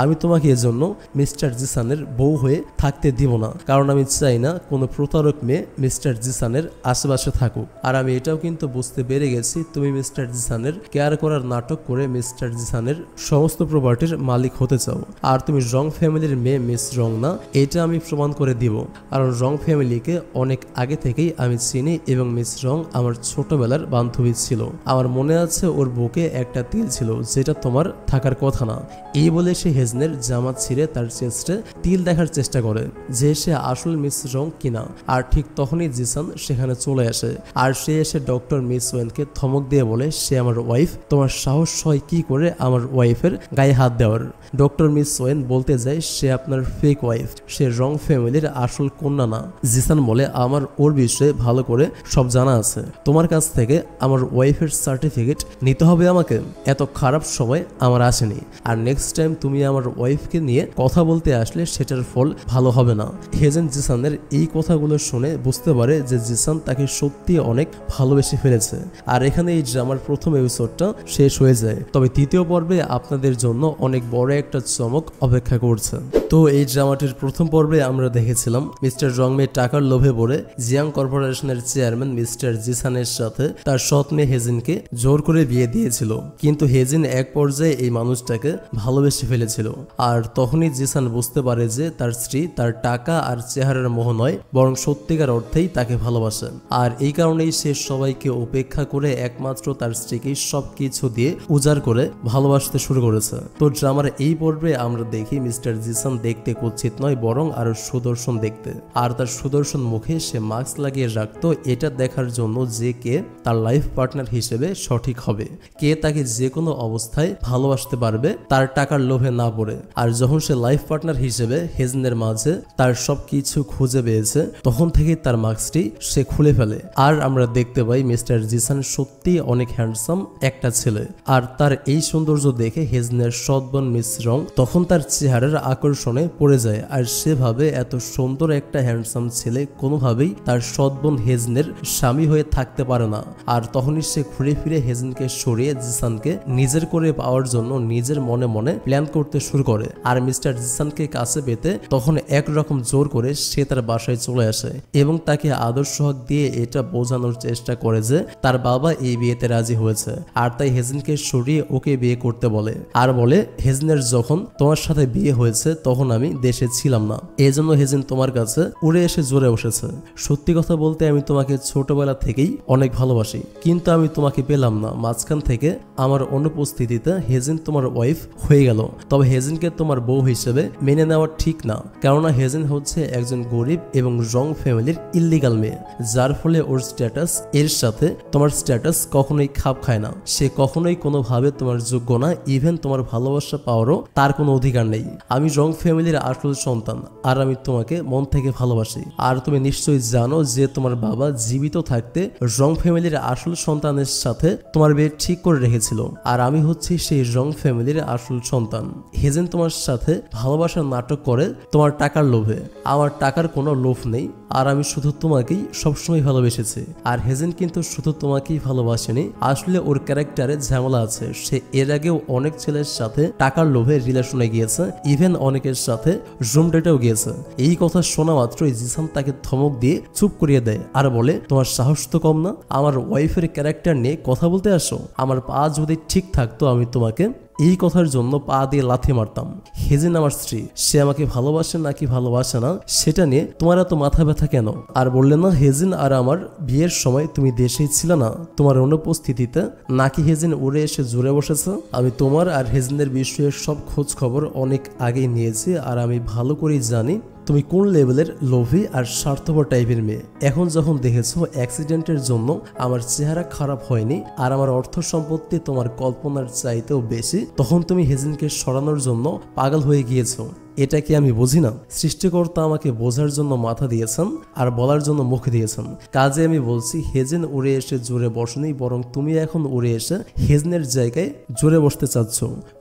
আমি তোমাকে এজন্য মিস্টার জিসানের বউ হয়ে থাকতে দিব না, কারণ আমি চাই না কোনো প্রতারক মেয়ে মিস্টার জিসানের আশেপাশে থাকুক। আর আমি এটাও কিন্তু বুঝতে পেরে গেছি তুমি মিস্টার জিসানের কেয়ার করার নাটক করে মিস্টার জিসানের সমস্ত প্রপার্টির মালিক হতে চাও। আর তুমি রং ফ্যামিলির মেয়ে মিস রং না, এটা আমি প্রমাণ করে দিব। কারণ রং ফ্যামিলিকে অনেক আগে থেকেই আমি চিনি এবং মিস রং আমার ছোটবেলার বান্ধবী ছিল। আমার মনে আছে ওর বুকে একটা তিল ছিল যেটা তোমার থাকার কথা না। এই বলে সে হেজিনের জামা ছিঁড়ে তার চেস্টে তিল দেখার চেষ্টা করে যে সে আসল মিস রং কিনা। আর ঠিক তখনই জিসান সেখানে চলে আসে আর সে এসে ডক্টর মিস ওয়েনকে ধমক দিয়ে বলে, সে আমার ওয়াইফ, তোমার সাহস হয় কি করে আমার ওয়াইফের গায়ে হাত দেওয়ার। ডক্টর মিস ওয়েন বলতে যায় সে আপনার ফেক ওয়াইফ, সে রং ফ্যামিলির আসল কন্যা না। জিসান বলে, আমার ওর বিষয়ে ভালো করে সব জানা আছে, তোমার কাছ থেকে আমার ওয়াইফের সার্টিফিকেট নিতে হবে আমাকে। এত খারাপ সময় আমার আসেনি, আর নেক্সট টাইম তুমি আমার ওয়াইফকে নিয়ে কথা বলতে আসলে সেটার ফল ভালো হবে না। হেজেন জিসানের এই কথাগুলো শুনে বুঝতে পারে যে জিসান তাকে সত্যি অনেক ভালোবেসে ফেলেছে। আর এখানে এই ড্রামার প্রথম এপিসোডটা শেষ হয়ে যায়। তবে দ্বিতীয় পর্বে আপনাদের জন্য অনেক বড় একটা চমক অপেক্ষা করছে। তো এই ড্রামাটির প্রথম পর্বে আমরা দেখেছিলাম মিস্টার রংমে টাকার লোভে পড়ে জিয়াং কর্পোরেশনের চেয়ারম্যান মিস্টার জিসানের সাথে তার সৎ মেয়ে হেজিনকে জোর করে বিয়ে দিয়েছিল, কিন্তু হেজিন এক পর্যায়ে এই মানুষটাকে ভালোবেসে ফেলেছিল। আর তখনই জিসান বুঝতে পারে যে তার স্ত্রী তার টাকা আর চেহারার মোহ নয়, বরং সত্যিকার অর্থেই তাকে ভালোবাসে। আর এই কারণেই সে সবাইকে উপেক্ষা করে একমাত্র তার স্ত্রীকে সবকিছু দিয়ে উজাড় করে ভালোবাসতে শুরু করেছে। তো ড্রামার এই পর্বে আমরা দেখি মিস্টার জিসান দেখতে কুৎসিত নয়, বরং আরো সুদর্শন দেখতে। আর তার সুদর্শন মুখে সে মাস্ক লাগিয়ে রাখতো এটা দেখার জন্য যে কে তার লাইফ পার্টনার হিসেবে সঠিক হবে, কে তাকে যে কোনো অবস্থায় ভালোবাসতে পারবে তার টাকার লোভে না পড়ে। আর যখন সে লাইফ পার্টনার হিসেবে হেজিনের মাঝে তার সবকিছু খুঁজে পেয়েছে, তখন থেকে তার মাস্কটি সে খুলে ফেলে। আর আমরা দেখতে পাই মিস্টার জিসান সত্যি অনেক হ্যান্ডসাম একটা ছেলে। আর তার এই সৌন্দর্য দেখে হেজিনের সৎবোন মিস রং তখন তার চেহারার আকর্ষণে পড়ে যায়। আর সেভাবে এত সুন্দর একটা হ্যান্ডসাম ছেলে কোনোভাবেই তার সৎবোন হেজিনের স্বামী হয়ে থাকতে পারে না। আর তখনই সে ঘুরে ফিরে হেজিনকে সরিয়ে জিসানকে নিজের করে পাওয়ার জন্য নিজের মনে মনে প্ল্যান করতে শুরু করে। আর মিস্টার জিসানকে কাছে পেতে তখন একরকম জোর করে সে তার বাসায় চলে আসে এবং তাকে আদর্শ হক দিয়ে এটা বোঝানোর চেষ্টা করে যে তার বাবা এই বিয়েতে রাজি হয়েছে। আর তাই হেজিনকে সরিয়ে ওকে বিয়ে করতে বলে। আর বলে, হেজিনের যখন তোমার সাথে বিয়ে হয়েছে তখন আমি দেশে ছিলাম না, এই জন্য হেজিন তোমার কাছে উড়ে এসে জোরে বসেছে। সত্যি কথা বলতে আমি তোমাকে ছোটবেলা থেকেই অনেক ভালোবাসি, কিন্তু আমি তোমাকে পেলাম না। মাঝখান থেকে আমার অনুপস্থিতিতে হেজিন তোমার ওয়াইফ হয়ে গেল। তবে হেজিনকে তোমার বউ হিসেবে মেনে নেওয়া ঠিক না, কেননা হেজিন হচ্ছে একজন গরিব এবং রং ফ্যামিলির ইল্লিগাল মেয়ে, যার ফলে ওর স্ট্যাটাস এর সাথে তোমার স্ট্যাটাস কখনোই খাপ খায় না। সে কখনোই কোনোভাবে তোমার যোগ্য না, ইভেন তোমার ভালোবাসা পাওয়ারও তার কোনো অধিকার নেই। আমি রং ফ্যামিলির আসল সন্তান আর আমি তোমাকে মন থেকে ভালোবাসি। আর তুমি নিশ্চয়ই জানো যে তোমার বাবা জীবিত থাকতে রং ফ্যামিলির আসল সন্তানের সাথে তোমার বিয়ে ঠিক করে রেখেছিল। আর আমি হচ্ছি সেই রং ফ্যামিলির আসল সন্তান। হেজিন তোমার সাথে ভালোবাসার নাটক করে তোমার টাকার লোভে। আমার টাকার কোনো লোভ নেই, আর আমি শুধু তোমাকেই সবসময় ভালোবেসেছি। আর হেজিন কিন্তু শুধু তোমাকেই ভালোবাসেনি, আসলে ওর ক্যারেক্টারে ঝামেলা আছে। সে এর আগেও অনেক ছেলের সাথে টাকার লোভে রিলেশনে গিয়েছে, ইভেন অনেকের সাথে রুম ডেটেও গিয়েছে। এই কথা শোনা মাত্রই জিসান তাকে ধমক দিয়ে চুপ করিয়ে দেয় আর বলে, তোমার সাহস তো কম না, আমার ওয়াইফের ক্যারেক্টার নিয়ে কথা বলতে আসো। আমার পা যদি ঠিক থাকতো আমি তোমাকে এই কথার জন্য পা দিয়ে লাথি মারতাম। হেজেন আমার স্ত্রী, সে আমাকে ভালোবাসে নাকি ভালোবাসে না সেটা নিয়ে তোমার এত মাথা ব্যথা কেন? আর বললে না হেজেন আর আমার বিয়ের সময় তুমি দেশেই ছিল না তোমার অনুপস্থিতিতে, নাকি হেজেন উড়ে এসে জুড়ে বসেছে? আমি তোমার আর হেজেনের বিষয়ে সব খোঁজ খবর অনেক আগেই নিয়েছি, আর আমি ভালো করেই জানি তুমি কোন লেভেলের লোভী আর স্বার্থপর টাইপের মেয়ে। এখন যখন দেখেছো অ্যাক্সিডেন্টের জন্য আমার চেহারা খারাপ হয়নি আর আমার অর্থ সম্পত্তি তোমার কল্পনার চাইতেও বেশি, তখন তুমি হেজেনকে সরানোর জন্য পাগল হয়ে গিয়েছো। এটা কি আমি বুঝি না? সৃষ্টিকর্তা আমাকে বোঝার জন্য মাথা দিয়েছেন আর বলার জন্য মুখ দিয়েছেন। কাজে আমি বলছি হেজেন উড়ে এসে জোরে বসেনি, বরং তুমি এখন উড়ে এসে হেজেনের জায়গায় জোরে বসতে চাচ্ছ।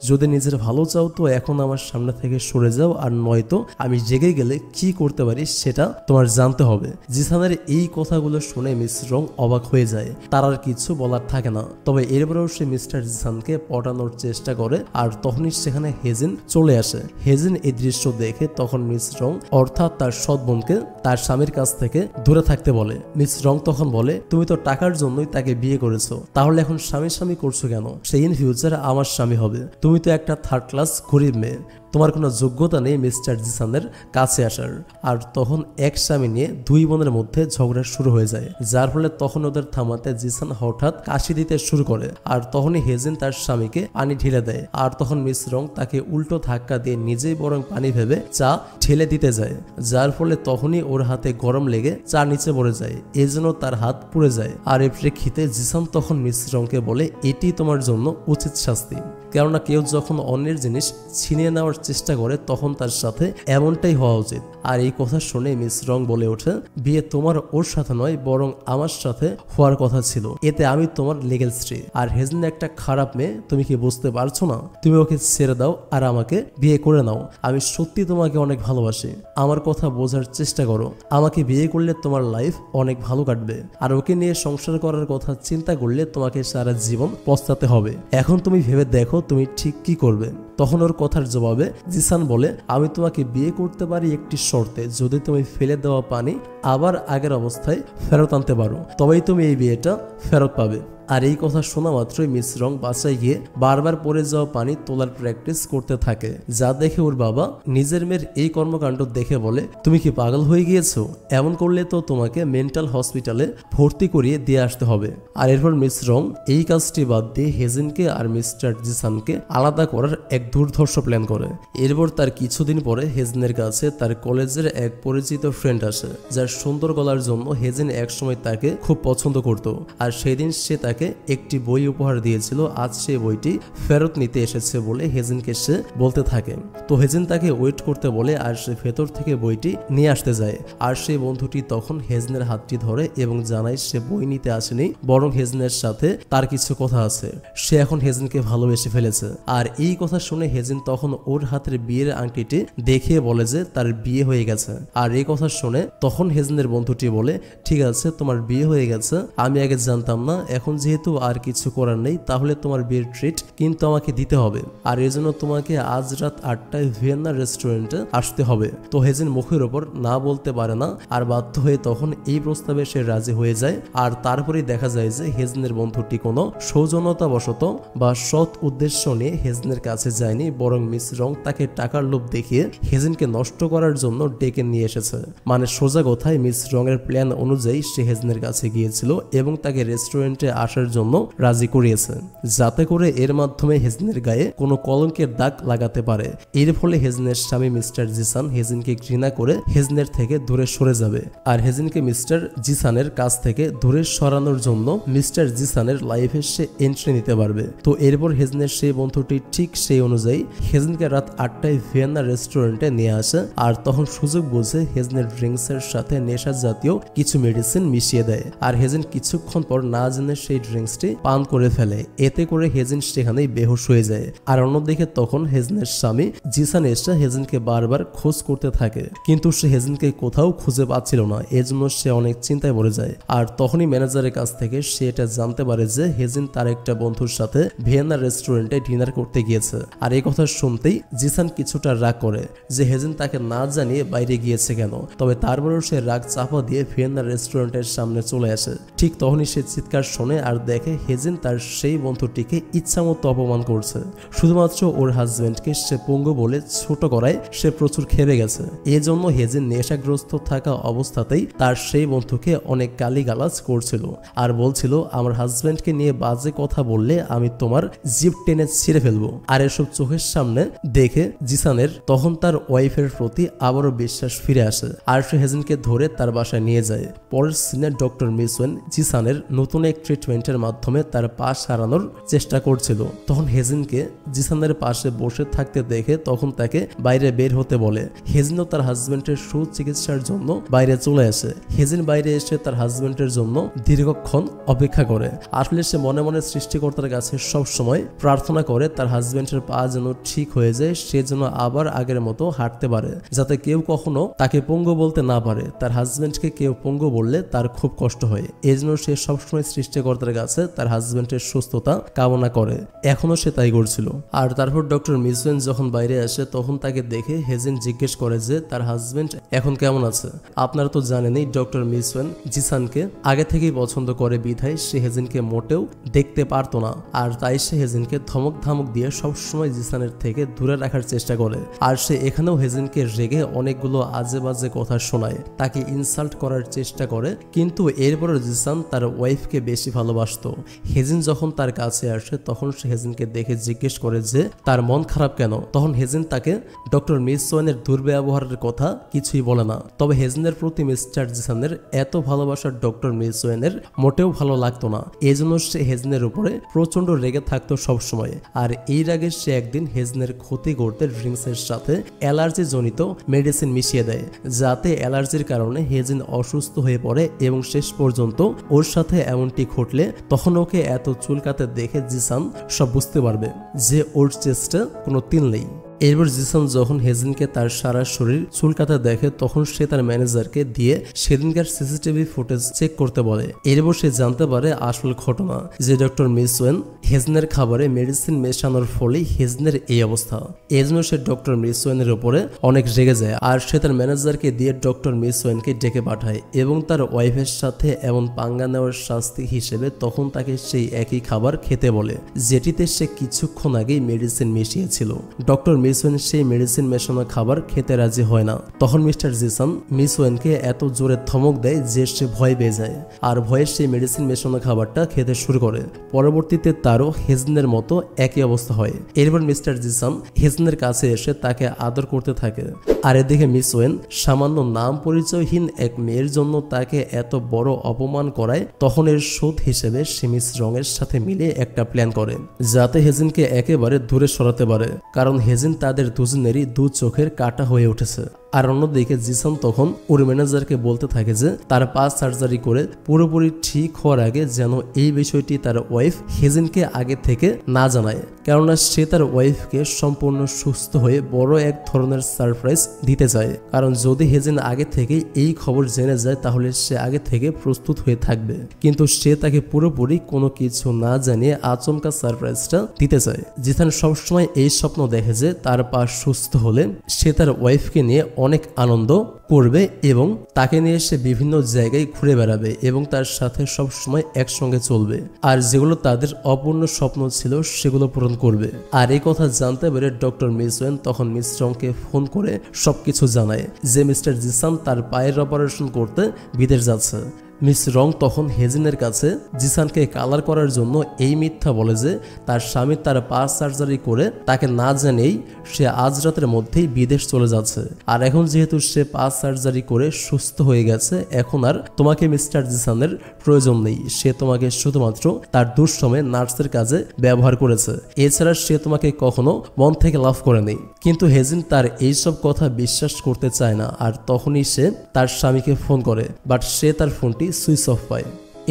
যদি নিজের ভালো চাও তো এখন আমার সামনে থেকে সরে যাও, আর নয়তো আমি জেগে গেলে কি করতে পারি সেটা তোমার জানতে হবে। জিসানের এই কথাগুলো শুনে মিস রং অবাক হয়ে যায়। তার আর কিছু বলার থাকে না। তবে এরপরেও সে মিস্টার জিসানকে পটানোর চেষ্টা করে, আর তখনই সেখানে হেজেন চলে আসে। হেজেন এই দৃশ্য দেখে তখন মিস রং অর্থাৎ তার সৎ বোনকে তার স্বামীর কাছ থেকে দূরে থাকতে বলে। মিস রং তখন বলে, তুমি তো টাকার জন্যই তাকে বিয়ে করেছো, তাহলে এখন স্বামী স্বামী করছো কেন? সে ইন ফিউচার আমার স্বামী হবে। তুমি তো একটা থার্ড ক্লাস গরিব মেয়ে, তোমার কোনো যোগ্যতা নেই মিস্টার জিসানের কাছে আসার। আর তখন এক স্বামী নিয়ে দুই বোনের মধ্যে ঝগড়া শুরু হয়ে যায়, যার ফলে তখন ওদের থামাতে জিসান হঠাৎ কাশি দিতে শুরু করে। আর তখনই হেজেন তার স্বামীকে পানি ঢেলে দেয়, আর তখন মিস রং তাকে উল্টো ধাক্কা দিয়ে নিজেই বরং পানি ভেবে চা ঢেলে দিতে যায়, যার ফলে তখনই ওর হাতে গরম লেগে চা নিচে পড়ে যায়, এজন্য তার হাত পুড়ে যায়। আর এর প্রেক্ষিতে জিসান তখন মিস রংকে বলে, এটি তোমার জন্য উচিত শাস্তি। কেননা কেউ যখন অন্যের জিনিস ছিনিয়ে নেওয়ার চেষ্টা করে তখন তার সাথে এমনটাই হওয়া উচিত। আর এই কথা শুনে মিস রং বলে ওঠে, বিয়ে তোমার ওর সাথে নয় বরং আমার সাথে হওয়ার কথা ছিল, এতে আমি তোমার লিগ্যাল স্ত্রী। আর হেজেন একটা খারাপ মেয়ে, তুমি কি বুঝতে পারছো না? তুমি ওকে ছেড়ে দাও আর আমাকে বিয়ে করে নাও। আমি সত্যি তোমাকে অনেক ভালোবাসি, আমার কথা বোঝার চেষ্টা করো। আমাকে বিয়ে করলে তোমার লাইফ অনেক ভালো কাটবে, আর ওকে নিয়ে সংসার করার কথা চিন্তা করলে তোমাকে সারা জীবন পস্তাতে হবে। এখন তুমি ভেবে দেখো তুমি ঠিক কি করবে। তখন ওর কথার জবাবে জিসান বলে, আমি তোমাকে বিয়ে করতে পারি একটি শর্তে, যদি তুমি ফেলে দেওয়া পানি আবার আগের অবস্থায় ফেরত আনতে পারো, তবেই তুমি এই বিয়েটা ফেরত পাবে। আর এই কথা শোনা মাত্রই মিস রং বাসায় গিয়ে বারবার পড়ে যাওয়া পানি তোলার প্র্যাকটিস করতে থাকে, যা দেখে ওর বাবা নিজের মেয়ের এই কর্মকাণ্ড দেখে বলে, তুমি কি পাগল হয়ে গিয়েছো? এমন করলে তো তোমাকে মেন্টাল হসপিটালে ভর্তি করিয়ে দিয়ে আসতে হবে। আর এরপর মিস রং এই কাজটি বাদ দিয়ে হেজেনকে আর মিস্টার জিসানকে আলাদা করার এক দুর্ধর্ষ প্ল্যান করে। এরপর তার কিছুদিন পরে হেজেনের কাছে তার কলেজের এক পরিচিত ফ্রেন্ড আসে, যার সুন্দর গলার জন্য হেজেন একসময় তাকে খুব পছন্দ করত। আর সেদিন সে তাকে একটি বই উপহার দিয়েছিল, আজ সে বইটি ফেরত নিতে এসেছে বলে হেজেনকে সে বলতে থাকে। তো হেজেন তাকে ওয়েট করতে বলে, আর সে ভেতর থেকে বইটি নিয়ে আসতে যায়। আর সেই বন্ধুটি তখন হেজেনের হাতটি ধরে এবং জানায় সে বই নিতে আসেনি, বরং হেজেনের সাথে তার কিছু কথা আছে, সে এখন হেজেনকে ভালোবেসে ফেলেছে। আর এই কথা শুনে হেজেন তখন ওর হাতের বিয়ের আংটিটি দেখিয়ে বলে যে তার বিয়ে হয়ে গেছে। আর এই কথা শুনে তখন হেজেনের বন্ধুটি বলে, ঠিক আছে তোমার বিয়ে হয়ে গেছে, আমি আগে জানতাম না, এখন যেহেতু আর কিছু করার নেই তাহলে তোমার বিয়ের ট্রিট কিন্তু আমাকে দিতে হবে, আর এর জন্য তোমাকে আজ রাত 8টায় ভিয়েনা রেস্টুরেন্টে আসতে হবে। তো হেজেন মুখের ওপর না বলতে পারে না, আর বাধ্য হয়ে তখন এই প্রস্তাবে সে রাজি হয়ে যায়। আর তারপরেই দেখা যায় যে হেজেনের বন্ধুটি কোনো সৌজন্যতাবশত বা সৎ উদ্দেশ্য নিয়ে হেজেনের কাছে যায়নি, বরং মিস রং তাকে টাকার লোভ দেখিয়ে হেজেনকে নষ্ট করার জন্য ডেকে নিয়ে এসেছে। মানে সোজা কথায় মিস রঙের প্ল্যান অনুযায়ী সে হেজেনের কাছে গিয়েছিল এবং তাকে রেস্টুরেন্টে আসার জন্য রাজি করিয়েছে, যাতে করে এর মাধ্যমে হেজেনের গায়ে কোনো কলঙ্কের দাগ লাগাতে পারে। এর ফলে হেজেনের স্বামী মিস্টার জিসান হেজেনকে ঘৃণা করে হেজেনের থেকে দূরে সরে যাবে, আর হেজেনকে মিস্টার জিসানের কাছ থেকে দূরে সরানোর জন্য মিস্টার জিসানের লাইফে সে এন্ট্রি নিতে পারবে। তো এরপর হেজেনের সেই বন্ধুটি ঠিক সেই অনুযায়ী হেজেনকে রাত 8টায় ভিয়েনা রেস্টুরেন্টে নিয়ে আসে, আর তখন সুযোগ বুঝে হেজেনের ড্রিঙ্কসের সাথে নেশা জাতীয় কিছু মেডিসিন মিশিয়ে দেয়। আর হেজেন কিছুক্ষণ পর না জেনে সেই ড্রিঙ্কসটি পান করে ফেলে, এতে করে হেজেন সেখানেই বেহুশ হয়ে যায়। আর অন্যদিকে তখন হেজেনের স্বামী জিসান এসে হেজেনকে বারবার খোঁজ করতে থাকে, কিন্তু সে হেজেনকে কোথাও খুঁজে পাচ্ছিল না, এজন্য সে অনেক চিন্তায় পড়ে যায়। আর তখনই ম্যানেজারের কাছ থেকে সে এটা জানতে পারে যে হেজেন তার একটা বন্ধুর সাথে ভিয়েনা রেস্টুরেন্টে ডিনার করতে গিয়েছে। আর এই কথা শুনতেই জিসান কিছুটা রাগ করে যে হেজেন তাকে না জানিয়ে বাইরে গিয়েছে কেন। তবে তারপরেও সে রাগ চাপা দিয়ে ভিয়েনা রেস্টুরেন্টের সামনে চলে আসে। ঠিক তখনই সে চিৎকার শুনে আর দেখে হেজিন তার সেই বন্ধুটিকে ইচ্ছামতো অপমান করছে। শুধুমাত্র ওর হাজবেন্ডকে সে পঙ্গু বলে ছোট করায় সে প্রচুর খেপে গেছে। এজন্য হেজিন নেশাগ্রস্ত থাকা অবস্থাতেই তার সেই বন্ধুকে অনেক গালিগালাজ করছিল আর বলছিল, আমার হাজবেন্ডকে নিয়ে বাজে কথা বললে আমি তোমার জিভ টেনে ছিঁড়ে ফেলবো। আর এসব চোখের সামনে দেখে জিসানের তখন তার ওয়াইফের প্রতি আবারও বিশ্বাস ফিরে আসে আর সে হেজিনকে ধরে তার বাসায় নিয়ে যায়। পরের সিনে ডক্টর মিসওয়েন জিসানের নতুন এক ট্রিটমেন্টের মাধ্যমে তার পা সারানোর চেষ্টা করছিল। তখন হেজিনকে জিসানের পাশে বসে থাকতে দেখে তখন তাকে বাইরে বের হতে বলে। হেজিনও তার হাজবেন্ডের সুচিকিৎসার জন্য বাইরে চলে আসে। হেজিন বাইরে এসে তার হাজবেন্ডের জন্য দীর্ঘক্ষণ অপেক্ষা করে। আসলে সে মনে মনে সৃষ্টিকর্তার কাছে সব সময় প্রার্থনা করে তার হাজবেন্ডের পা যেন ঠিক হয়ে যায়, সে যেন আবার আগের মতো হাঁটতে পারে, যাতে কেউ কখনো তাকে পঙ্গু বলতে না পারে। তার হাজবেন্ডকে কেউ পঙ্গু বললে তার খুব কষ্ট হয়, এজন্য সে সবসময় সৃষ্টিকর্তার কাছে তার হাজবেন্ডের সুস্থতা কামনা করে। এখনো সে তাই করছিল। আর তারপর ডক্টর মিসওয়েন যখন বাইরে আসে তখন তাকে দেখে হেজিন জিজ্ঞেস করে যে তার হাজবেন্ড এখন কেমন আছে। আপনারা তো জানেনই ডক্টর মিসওয়েন জিসানকে আগে থেকেই পছন্দ করে বিধায় সে হেজিনকে মোটেও দেখতে পারতো না, আর তাই সে হেজিনকে ধমক ধামক দিয়ে সবসময় জিসানের থেকে দূরে রাখার চেষ্টা করে। আর সে এখানেও হেজিনকে রেগে অনেকগুলো আজে বাজে কথা শোনায়, তাকে ইনসাল্ট করার চেষ্টা করে। কিন্তু এরপরে জিসান তার ওয়াইফকে বেশি ভালোবাসতো। হেজিন যখন তার কাছে আসে তখন সে হেজিনকে দেখে জিজ্ঞেস করে যে তার মন খারাপ কেন। তখন হেজিন তাকে ডক্টর মিসওয়েনের দুর্ব্যবহারের কথা কিছুই বলে না। তবে হেজিনের প্রতি মিস্টার জিসানের এত ভালোবাসার ডক্টর মিসওয়েনের মোটেও ভালো লাগতো না, এজন্য সে হেজিনের উপরে প্রচন্ড রেগে থাকতো সবসময়। আর এই রাগে সে একদিন হেজিনের ক্ষতি করতে ড্রিঙ্কসের সাথে অ্যালার্জি জনিত মেডিসিন মিশিয়ে দেয়, যাতে অ্যালার্জির কারণে হেজিন অসুস্থ হয়ে পড়ে এবং শেষ পর্যন্ত ওর সাথে এমনটি ঘটলে তখন ওকে এত চুলকাতে দেখে জিসান সব বুঝতে পারবে যে ওর চেষ্টা কোনো তিল নেই। এরপর জিসান যখন হেজিনকে তার সারা শরীর চুলকাতে দেখে তখন সে তার ম্যানেজারকে দিয়ে সেদিনকার সিসিটিভি ফুটেজ চেক করতে বলে। এরপর সে জানতে পারে আসল ঘটনা যে ডক্টর মিসওয়েন হেজিনের খাবারে মেডিসিন মেশানোর ফলেই হেজিনের এই অবস্থা। এজন্য সে ডক্টর মিসওয়েনের উপরে অনেক রেগে যায় আর সে তার ম্যানেজারকে দিয়ে ডক্টর মিসওয়েনকে ডেকে পাঠায় এবং তার ওয়াইফের সাথে এমন পাঙ্গা নেওয়ার শাস্তি হিসেবে তখন তাকে সেই একই খাবার খেতে বলে যেটিতে সে কিছুক্ষণ আগেই মেডিসিন মিশিয়েছিল। ডক্টর মিসওয়েন সেই মেডিসিন মেশানো খাবার খেতে রাজি হয় না। তখন মিস্টার জিসান মিসওয়েনকে এত জোরে ধমক দেয় যে সে ভয় পেয়ে যায় আর ভয়ে সেই মেডিসিন মেশানো খাবারটা খেতে শুরু করে। পরবর্তীতে তারও হেজিনের মতো একই অবস্থা হয়। এরপর মিস্টার জিসান হেজিনের কাছে এসে তাকে আদর করতে থাকে। আর এদিকে মিসওয়েন সামান্য নাম পরিচয়হীন এক মেয়ের জন্য তাকে এত বড় অপমান করায় তখন এর শোধ হিসেবে সে মিস রঙের সাথে মিলে একটা প্ল্যান করে যাতে হেজিনকে একেবারে দূরে সরাতে পারে, কারণ হেজিন তাদের দুজনেরই দু চোখের কাটা হয়ে উঠেছে। আর অন্যদিকে জিসান তখন ওর ম্যানেজারকে বলতে থাকে যে তার পা সার্জারি করে পুরোপুরি ঠিক হওয়ার আগে যেন এই বিষয়টি তার ওয়াইফ হেজিনকে আগে থেকে না জানায়, কেননা সে তার ওয়াইফকে সম্পূর্ণ সুস্থ হয়ে বড় এক ধরনের সারপ্রাইজ দিতে চায়। কারণ যদি হেজিন আগে থেকে এই খবর জেনে যায় তাহলে সে আগে থেকে প্রস্তুত হয়ে থাকবে, কিন্তু সে তাকে পুরোপুরি কোনো কিছু না জানিয়ে আচমকা সারপ্রাইজটা দিতে চায়। জিসান সবসময় এই স্বপ্ন দেখে যে তার পা সুস্থ হলে সে তার ওয়াইফকে নিয়ে অনেক আনন্দ করবে এবং তাকে নিয়ে সে বিভিন্ন জায়গায় ঘুরে বেড়াবে এবং তার সাথে সব সময় একসঙ্গে চলবে, আর যেগুলো তাদের অপূর্ণ স্বপ্ন ছিল সেগুলো পূরণ করবে। আর এই কথা জানতে পেরে ডক্টর মিসওয়েন তখন মিস রংকে ফোন করে সবকিছু জানায় যে মিস্টার জিসান তার পায়ের অপারেশন করতে বিদেশ যাচ্ছে। মিস রং তখন হেজিনের কাছে জিসানকে কালার করার জন্য এই মিথ্যা বলে যে তার স্বামী তার পা সার্জারি করে তাকে না জানেই সে আজ রাতের মধ্যেই বিদেশ চলে যাচ্ছে। আর এখন যেহেতু সে পা সার্জারি করে সুস্থ হয়ে গেছে, এখন আর তোমাকে মিস্টার জিসানের প্রয়োজন নেই। সে তোমাকে শুধুমাত্র তার দুঃসময়ে নার্সের কাজে ব্যবহার করেছে, এছাড়া সে তোমাকে কখনো মন থেকে লাভ করে নেই। কিন্তু হেজিন তার এইসব কথা বিশ্বাস করতে চায় না, আর তখনই সে তার স্বামীকে ফোন করে, বাট সে তার ফোনটি সুইচ অফ পায়।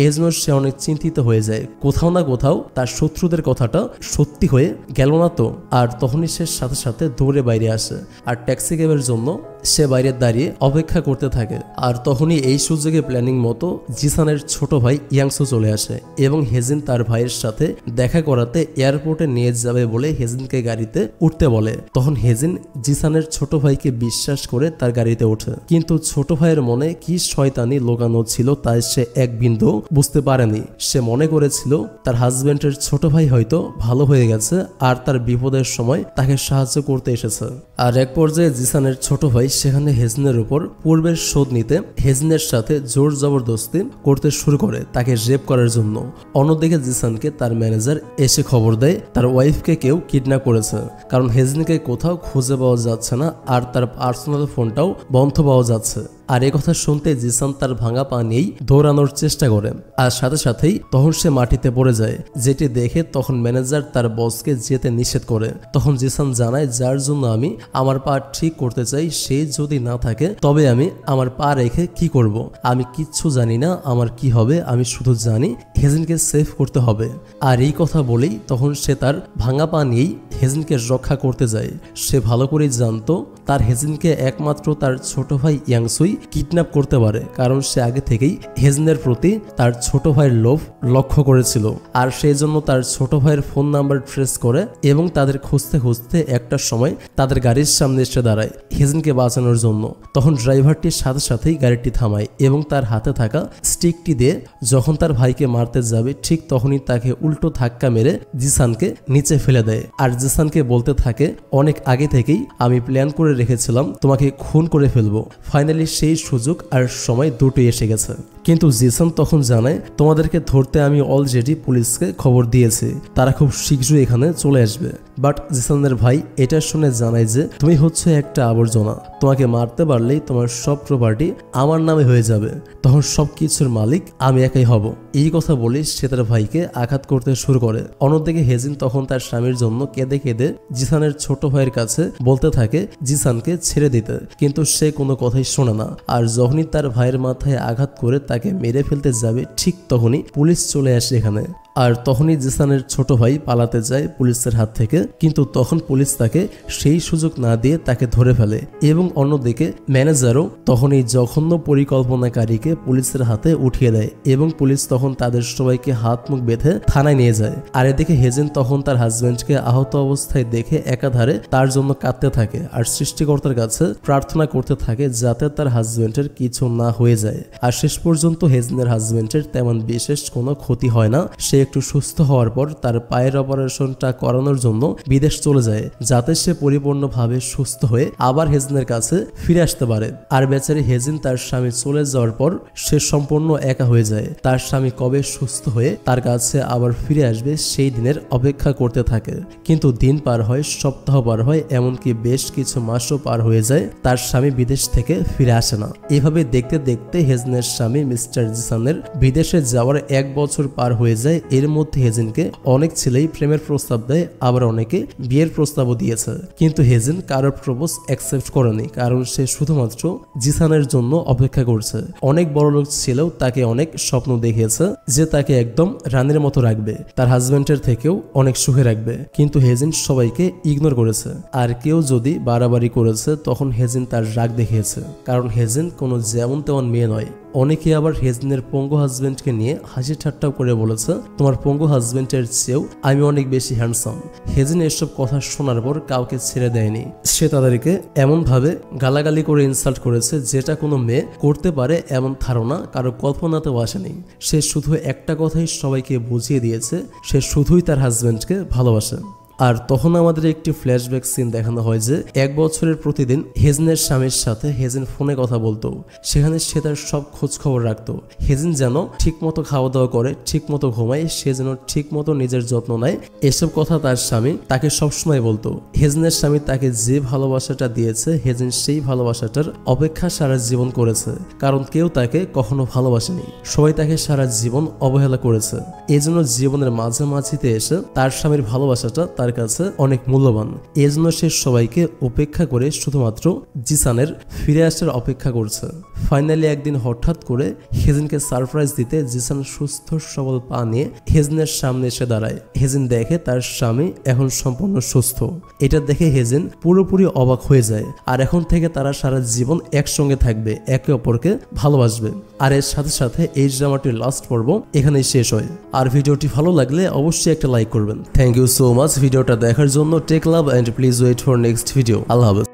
এজন্য সে অনেক চিন্তিত হয়ে যায়, কোথাও না কোথাও তার শত্রুদের কথাটা সত্যি হয়ে গেল না তো। আর তখনই সে সাথে সাথে দৌড়ে বাইরে আসে আর ট্যাক্সি ক্যাবের জন্য সে বাইরে দাঁড়িয়ে অপেক্ষা করতে থাকে। আর তখনই এই সুযোগে প্ল্যানিং মতো জিসানের ছোট ভাই ইয়াংসু চলে আসে এবং হেজিন তার ভাইয়ের সাথে দেখা করাতে এয়ারপোর্টে নিয়ে যাবে বলে হেজিনকে গাড়িতে উঠতে বলে। তখন হেজিন জিসানের ছোট ভাইকে বিশ্বাস করে তার গাড়িতে ওঠে, কিন্তু ছোট ভাইয়ের মনে কি শয়তানি লোকানো ছিল তাই সে এক বিন্দু বুঝতে পারেনি। সে মনে করেছিল তার হাজবেন্ডের ছোট ভাই হয়তো ভালো হয়ে গেছে আর তার বিপদের সময় তাকে সাহায্য করতে এসেছে। আর এক পর্যায়ে জিসানের ছোট ভাই সেখানে হেজিনের উপর পূর্বের শোধ নিতে হেজিনের সাথে জোর জবরদস্তি করতে শুরু করে তাকে রেপ করার জন্য। অন্যদিকে জিসানকে তার ম্যানেজার এসে খবর দেয় তার ওয়াইফকে কেউ কিডন্যাপ করেছে, কারণ হেজিনকে কোথাও খুঁজে পাওয়া যাচ্ছে না আর তার পার্সোনাল ফোনটাও বন্ধ পাওয়া যাচ্ছে। আর এ কথা শুনতে জিসান তার ভাঙা পা নিয়েই দৌড়ানোর চেষ্টা করে আর সাথে সাথেই তখন সে মাটিতে পড়ে যায়, যেটি দেখে তখন ম্যানেজার তার বসকে যেতে নিষেধ করে। তখন জিসান জানায় যার জন্য আমি আমার পা ঠিক করতে চাই সে যদি না থাকে তবে আমি আমার পা রেখে কি করব, আমি কিচ্ছু জানি না আমার কি হবে, আমি শুধু জানি হেজিনকে সেভ করতে হবে। আর এই কথা বলেই তখন সে তার ভাঙা পা নিয়েই হেজিনকে রক্ষা করতে যায়। সে ভালো করেই জানতো তার হেজিনকে একমাত্র তার ছোট ভাই ইয়াংসুই কিডন্যাপ করতে পারে, কারণ সে আগে থেকেই হেজিনের প্রতি তার ছোট ভাইয়ের লোভ লক্ষ্য করেছিল। আর সেই জন্য তার ছোট ভাইয়ের ফোন নাম্বার ট্রেস করে এবং তাদের খুঁজতে খুঁজতে একটা সময় তাদের গাড়ির সামনে এসে দাঁড়ায় হেজিনকে বাঁচানোর জন্য। তখন ড্রাইভারটির সাথে সাথেই গাড়িটি থামায় এবং তার হাতে থাকা স্টিকটি দিয়ে যখন তার ভাইকে মারতে যাবে ঠিক তখনই তাকে উল্টো ধাক্কা মেরে জিসানকে নিচে ফেলে দেয়। আর জিসানকে বলতে থাকে অনেক আগে থেকেই আমি প্ল্যান করে রেখেছিলাম তোমাকে খুন করে ফেলবো। ফাইনালি সেই সুযোগ আর সময় দুটোই এসে গেছে। কিন্তু জিসান তখন জানায় তোমাদেরকে ধরতে আমি অলরেডি পুলিশকে খবর দিয়েছি, তারা খুব শীঘ্রই এখানে চলে আসবে। বাট জিসানের ভাই এটা শুনে জানায় যে তুমি হচ্ছে একটা আবর্জনা, তোমাকে মারতে পারলেই তোমার সব প্রপার্টি আমার নামে হয়ে যাবে, তখন সব কিছুর মালিক আমি একাই হব। এই কথা বলে সে তার ভাইকে আঘাত করতে শুরু করে। অন্যদিকে হেজিন তখন তার স্বামীর জন্য কেঁদে কেঁদে জিসানের ছোট ভাইয়ের কাছে বলতে থাকে জিসানকে ছেড়ে দিতে, কিন্তু সে কোনো কথাই শোনে না। আর যখনই তার ভাইয়ের মাথায় আঘাত করে তাকে মেরে ফেলতে যাবে ঠিক তখনই পুলিশ চলে আসে এখানে। আর তখনই জিসানের ছোট ভাই পালাতে যায় পুলিশের হাত থেকে, কিন্তু তখন পুলিশ তাকে সেই সুযোগ না দিয়ে তাকে ধরে ফেলে এবং অন্যদিকে ম্যানেজারও তখন এই জঘন্য পরিকল্পনাকারীকে পুলিশের হাতে উঠিয়ে দেয় এবং পুলিশ তখন তাদের সবাইকে হাত মুখ বেঁধে থানায় নিয়ে যায়। আর এদিকে হেজিন তখন তার হাজবেন্ডকে আহত অবস্থায় দেখে একাধারে তার জন্য কাঁদতে থাকে আর সৃষ্টিকর্তার কাছে প্রার্থনা করতে থাকে যাতে তার হাজবেন্ডের কিছু না হয়ে যায়। আর শেষ পর্যন্ত হেজিনের হাজবেন্ডের তেমন বিশেষ কোনো ক্ষতি হয় না। সে একটু সুস্থ হওয়ার পর তার পায়ের অপারেশনটা করানোর জন্য বিদেশ চলে যায় যাতে সে পরিপূর্ণভাবে সুস্থ হয়ে আবার হেজিনের কাছে ফিরে আসতে পারে। আর বেচারি হেজিন তার স্বামী চলে যাওয়ার পর সে সম্পূর্ণ একা হয়ে যায়। তার স্বামী কবে সুস্থ হয়ে তার কাছে আবার ফিরে আসবে সেই দিনের অপেক্ষা করতে থাকে। কিন্তু দিন পার হয়, সপ্তাহ পার হয়, এমনকি বেশ কিছু মাসও পার হয়ে যায়, তার স্বামী বিদেশ থেকে ফিরে আসে না। এভাবে দেখতে দেখতে হেজিনের স্বামী মিস্টার জিসানের বিদেশে যাওয়ার 1 বছর পার হয়ে যায়। এর মধ্যে হেজিনকে অনেক ছেলেই প্রেমের প্রস্তাব দেয়, আবার অনেকে বিয়ের প্রস্তাবও দিয়েছে, কিন্তু হেজিন কারোর প্রপোজ অ্যাকসেপ্ট করেনি, কারণ সে শুধুমাত্র জিসানের জন্য অপেক্ষা করছে। অনেক বড় লোক ছেলেও তাকে অনেক স্বপ্ন দেখিয়েছে যে তাকে একদম রানীর মতো রাখবে, তার হাজবেন্ডের থেকেও অনেক সুখে রাখবে, কিন্তু হেজিন সবাইকে ইগনোর করেছে। আর কেউ যদি বাড়াবাড়ি করেছে তখন হেজিন তার রাগ দেখিয়েছে, কারণ হেজিন কোনো যেমন তেমন মেয়ে নয়। অনেকে আবার হেজিনের পঙ্গু হাজবেন্ডকে নিয়ে হাসি ঠাট্টাও করে বলেছে তোমার পঙ্গু হাজবেন্ডের চেয়েও আমি অনেক বেশি হ্যান্ডসাম। হেজিন এসব কথা শোনার পর কাউকে ছেড়ে দেয়নি। সে তাদেরকে এমন ভাবে গালাগালি করে ইনসাল্ট করেছে যেটা কোনো মেয়ে করতে পারে এমন ধারণা কারো কল্পনাতেও আসেনি। সে শুধু একটা কথাই সবাইকে বুঝিয়ে দিয়েছে, সে শুধুই তার হাজবেন্ডকে ভালোবাসে। আর তখন আমাদের একটি ফ্ল্যাশব্যাক সিন দেখানো হয় যে 1 বছরের প্রতিদিন হেজিনের স্বামীর সাথে হেজিন ফোনে কথা বলতো, সেখানে সে তার সব খোঁজ খবর রাখতো। হেজিন যেন ঠিক মতো খাওয়া দাওয়া করে, ঠিক মতো ঘুমায়, সে যেন ঠিক মতো নিজের যত্ন নেয়, এসব কথা তার স্বামী তাকে সবসময় বলতো। হেজিনের স্বামী তাকে যে ভালোবাসাটা দিয়েছে হেজিন সেই ভালোবাসাটার অপেক্ষা সারা জীবন করেছে, কারণ কেউ তাকে কখনো ভালোবাসেনি, সবাই তাকে সারা জীবন অবহেলা করেছে। এজন্য জীবনের মাঝামাঝিতে এসে তার স্বামীর ভালোবাসাটা তার তার কাছে অনেক মূল্যবান। এজন্য সে সবাইকে উপেক্ষা করে শুধুমাত্র জিসানের ফিরে আসার অপেক্ষা করছে। ফাইনালি একদিন হঠাৎ করে হেজিনকে সারপ্রাইজ দিতে জিসান সুস্থ সবল পা নিয়ে হেজিনের সামনে এসে দাঁড়ায়। হেজিন দেখে তার স্বামী এখন সম্পূর্ণ সুস্থ। এটা দেখে হেজিন পুরোপুরি অবাক হয়ে যায়। আর এখন থেকে তারা সারা জীবন একসঙ্গে থাকবে, একে অপরকে ভালোবাসবে। আর এর সাথে সাথে এই ড্রামাটির লাস্ট পর্ব এখানেই শেষ হয়। আর ভিডিওটি ভালো লাগলে অবশ্যই একটা লাইক করবেন। থ্যাংক ইউ সো মাচ ভিডিওটা দেখার জন্য। Take love and please wait for next video. আল্লাহ হাফেজ।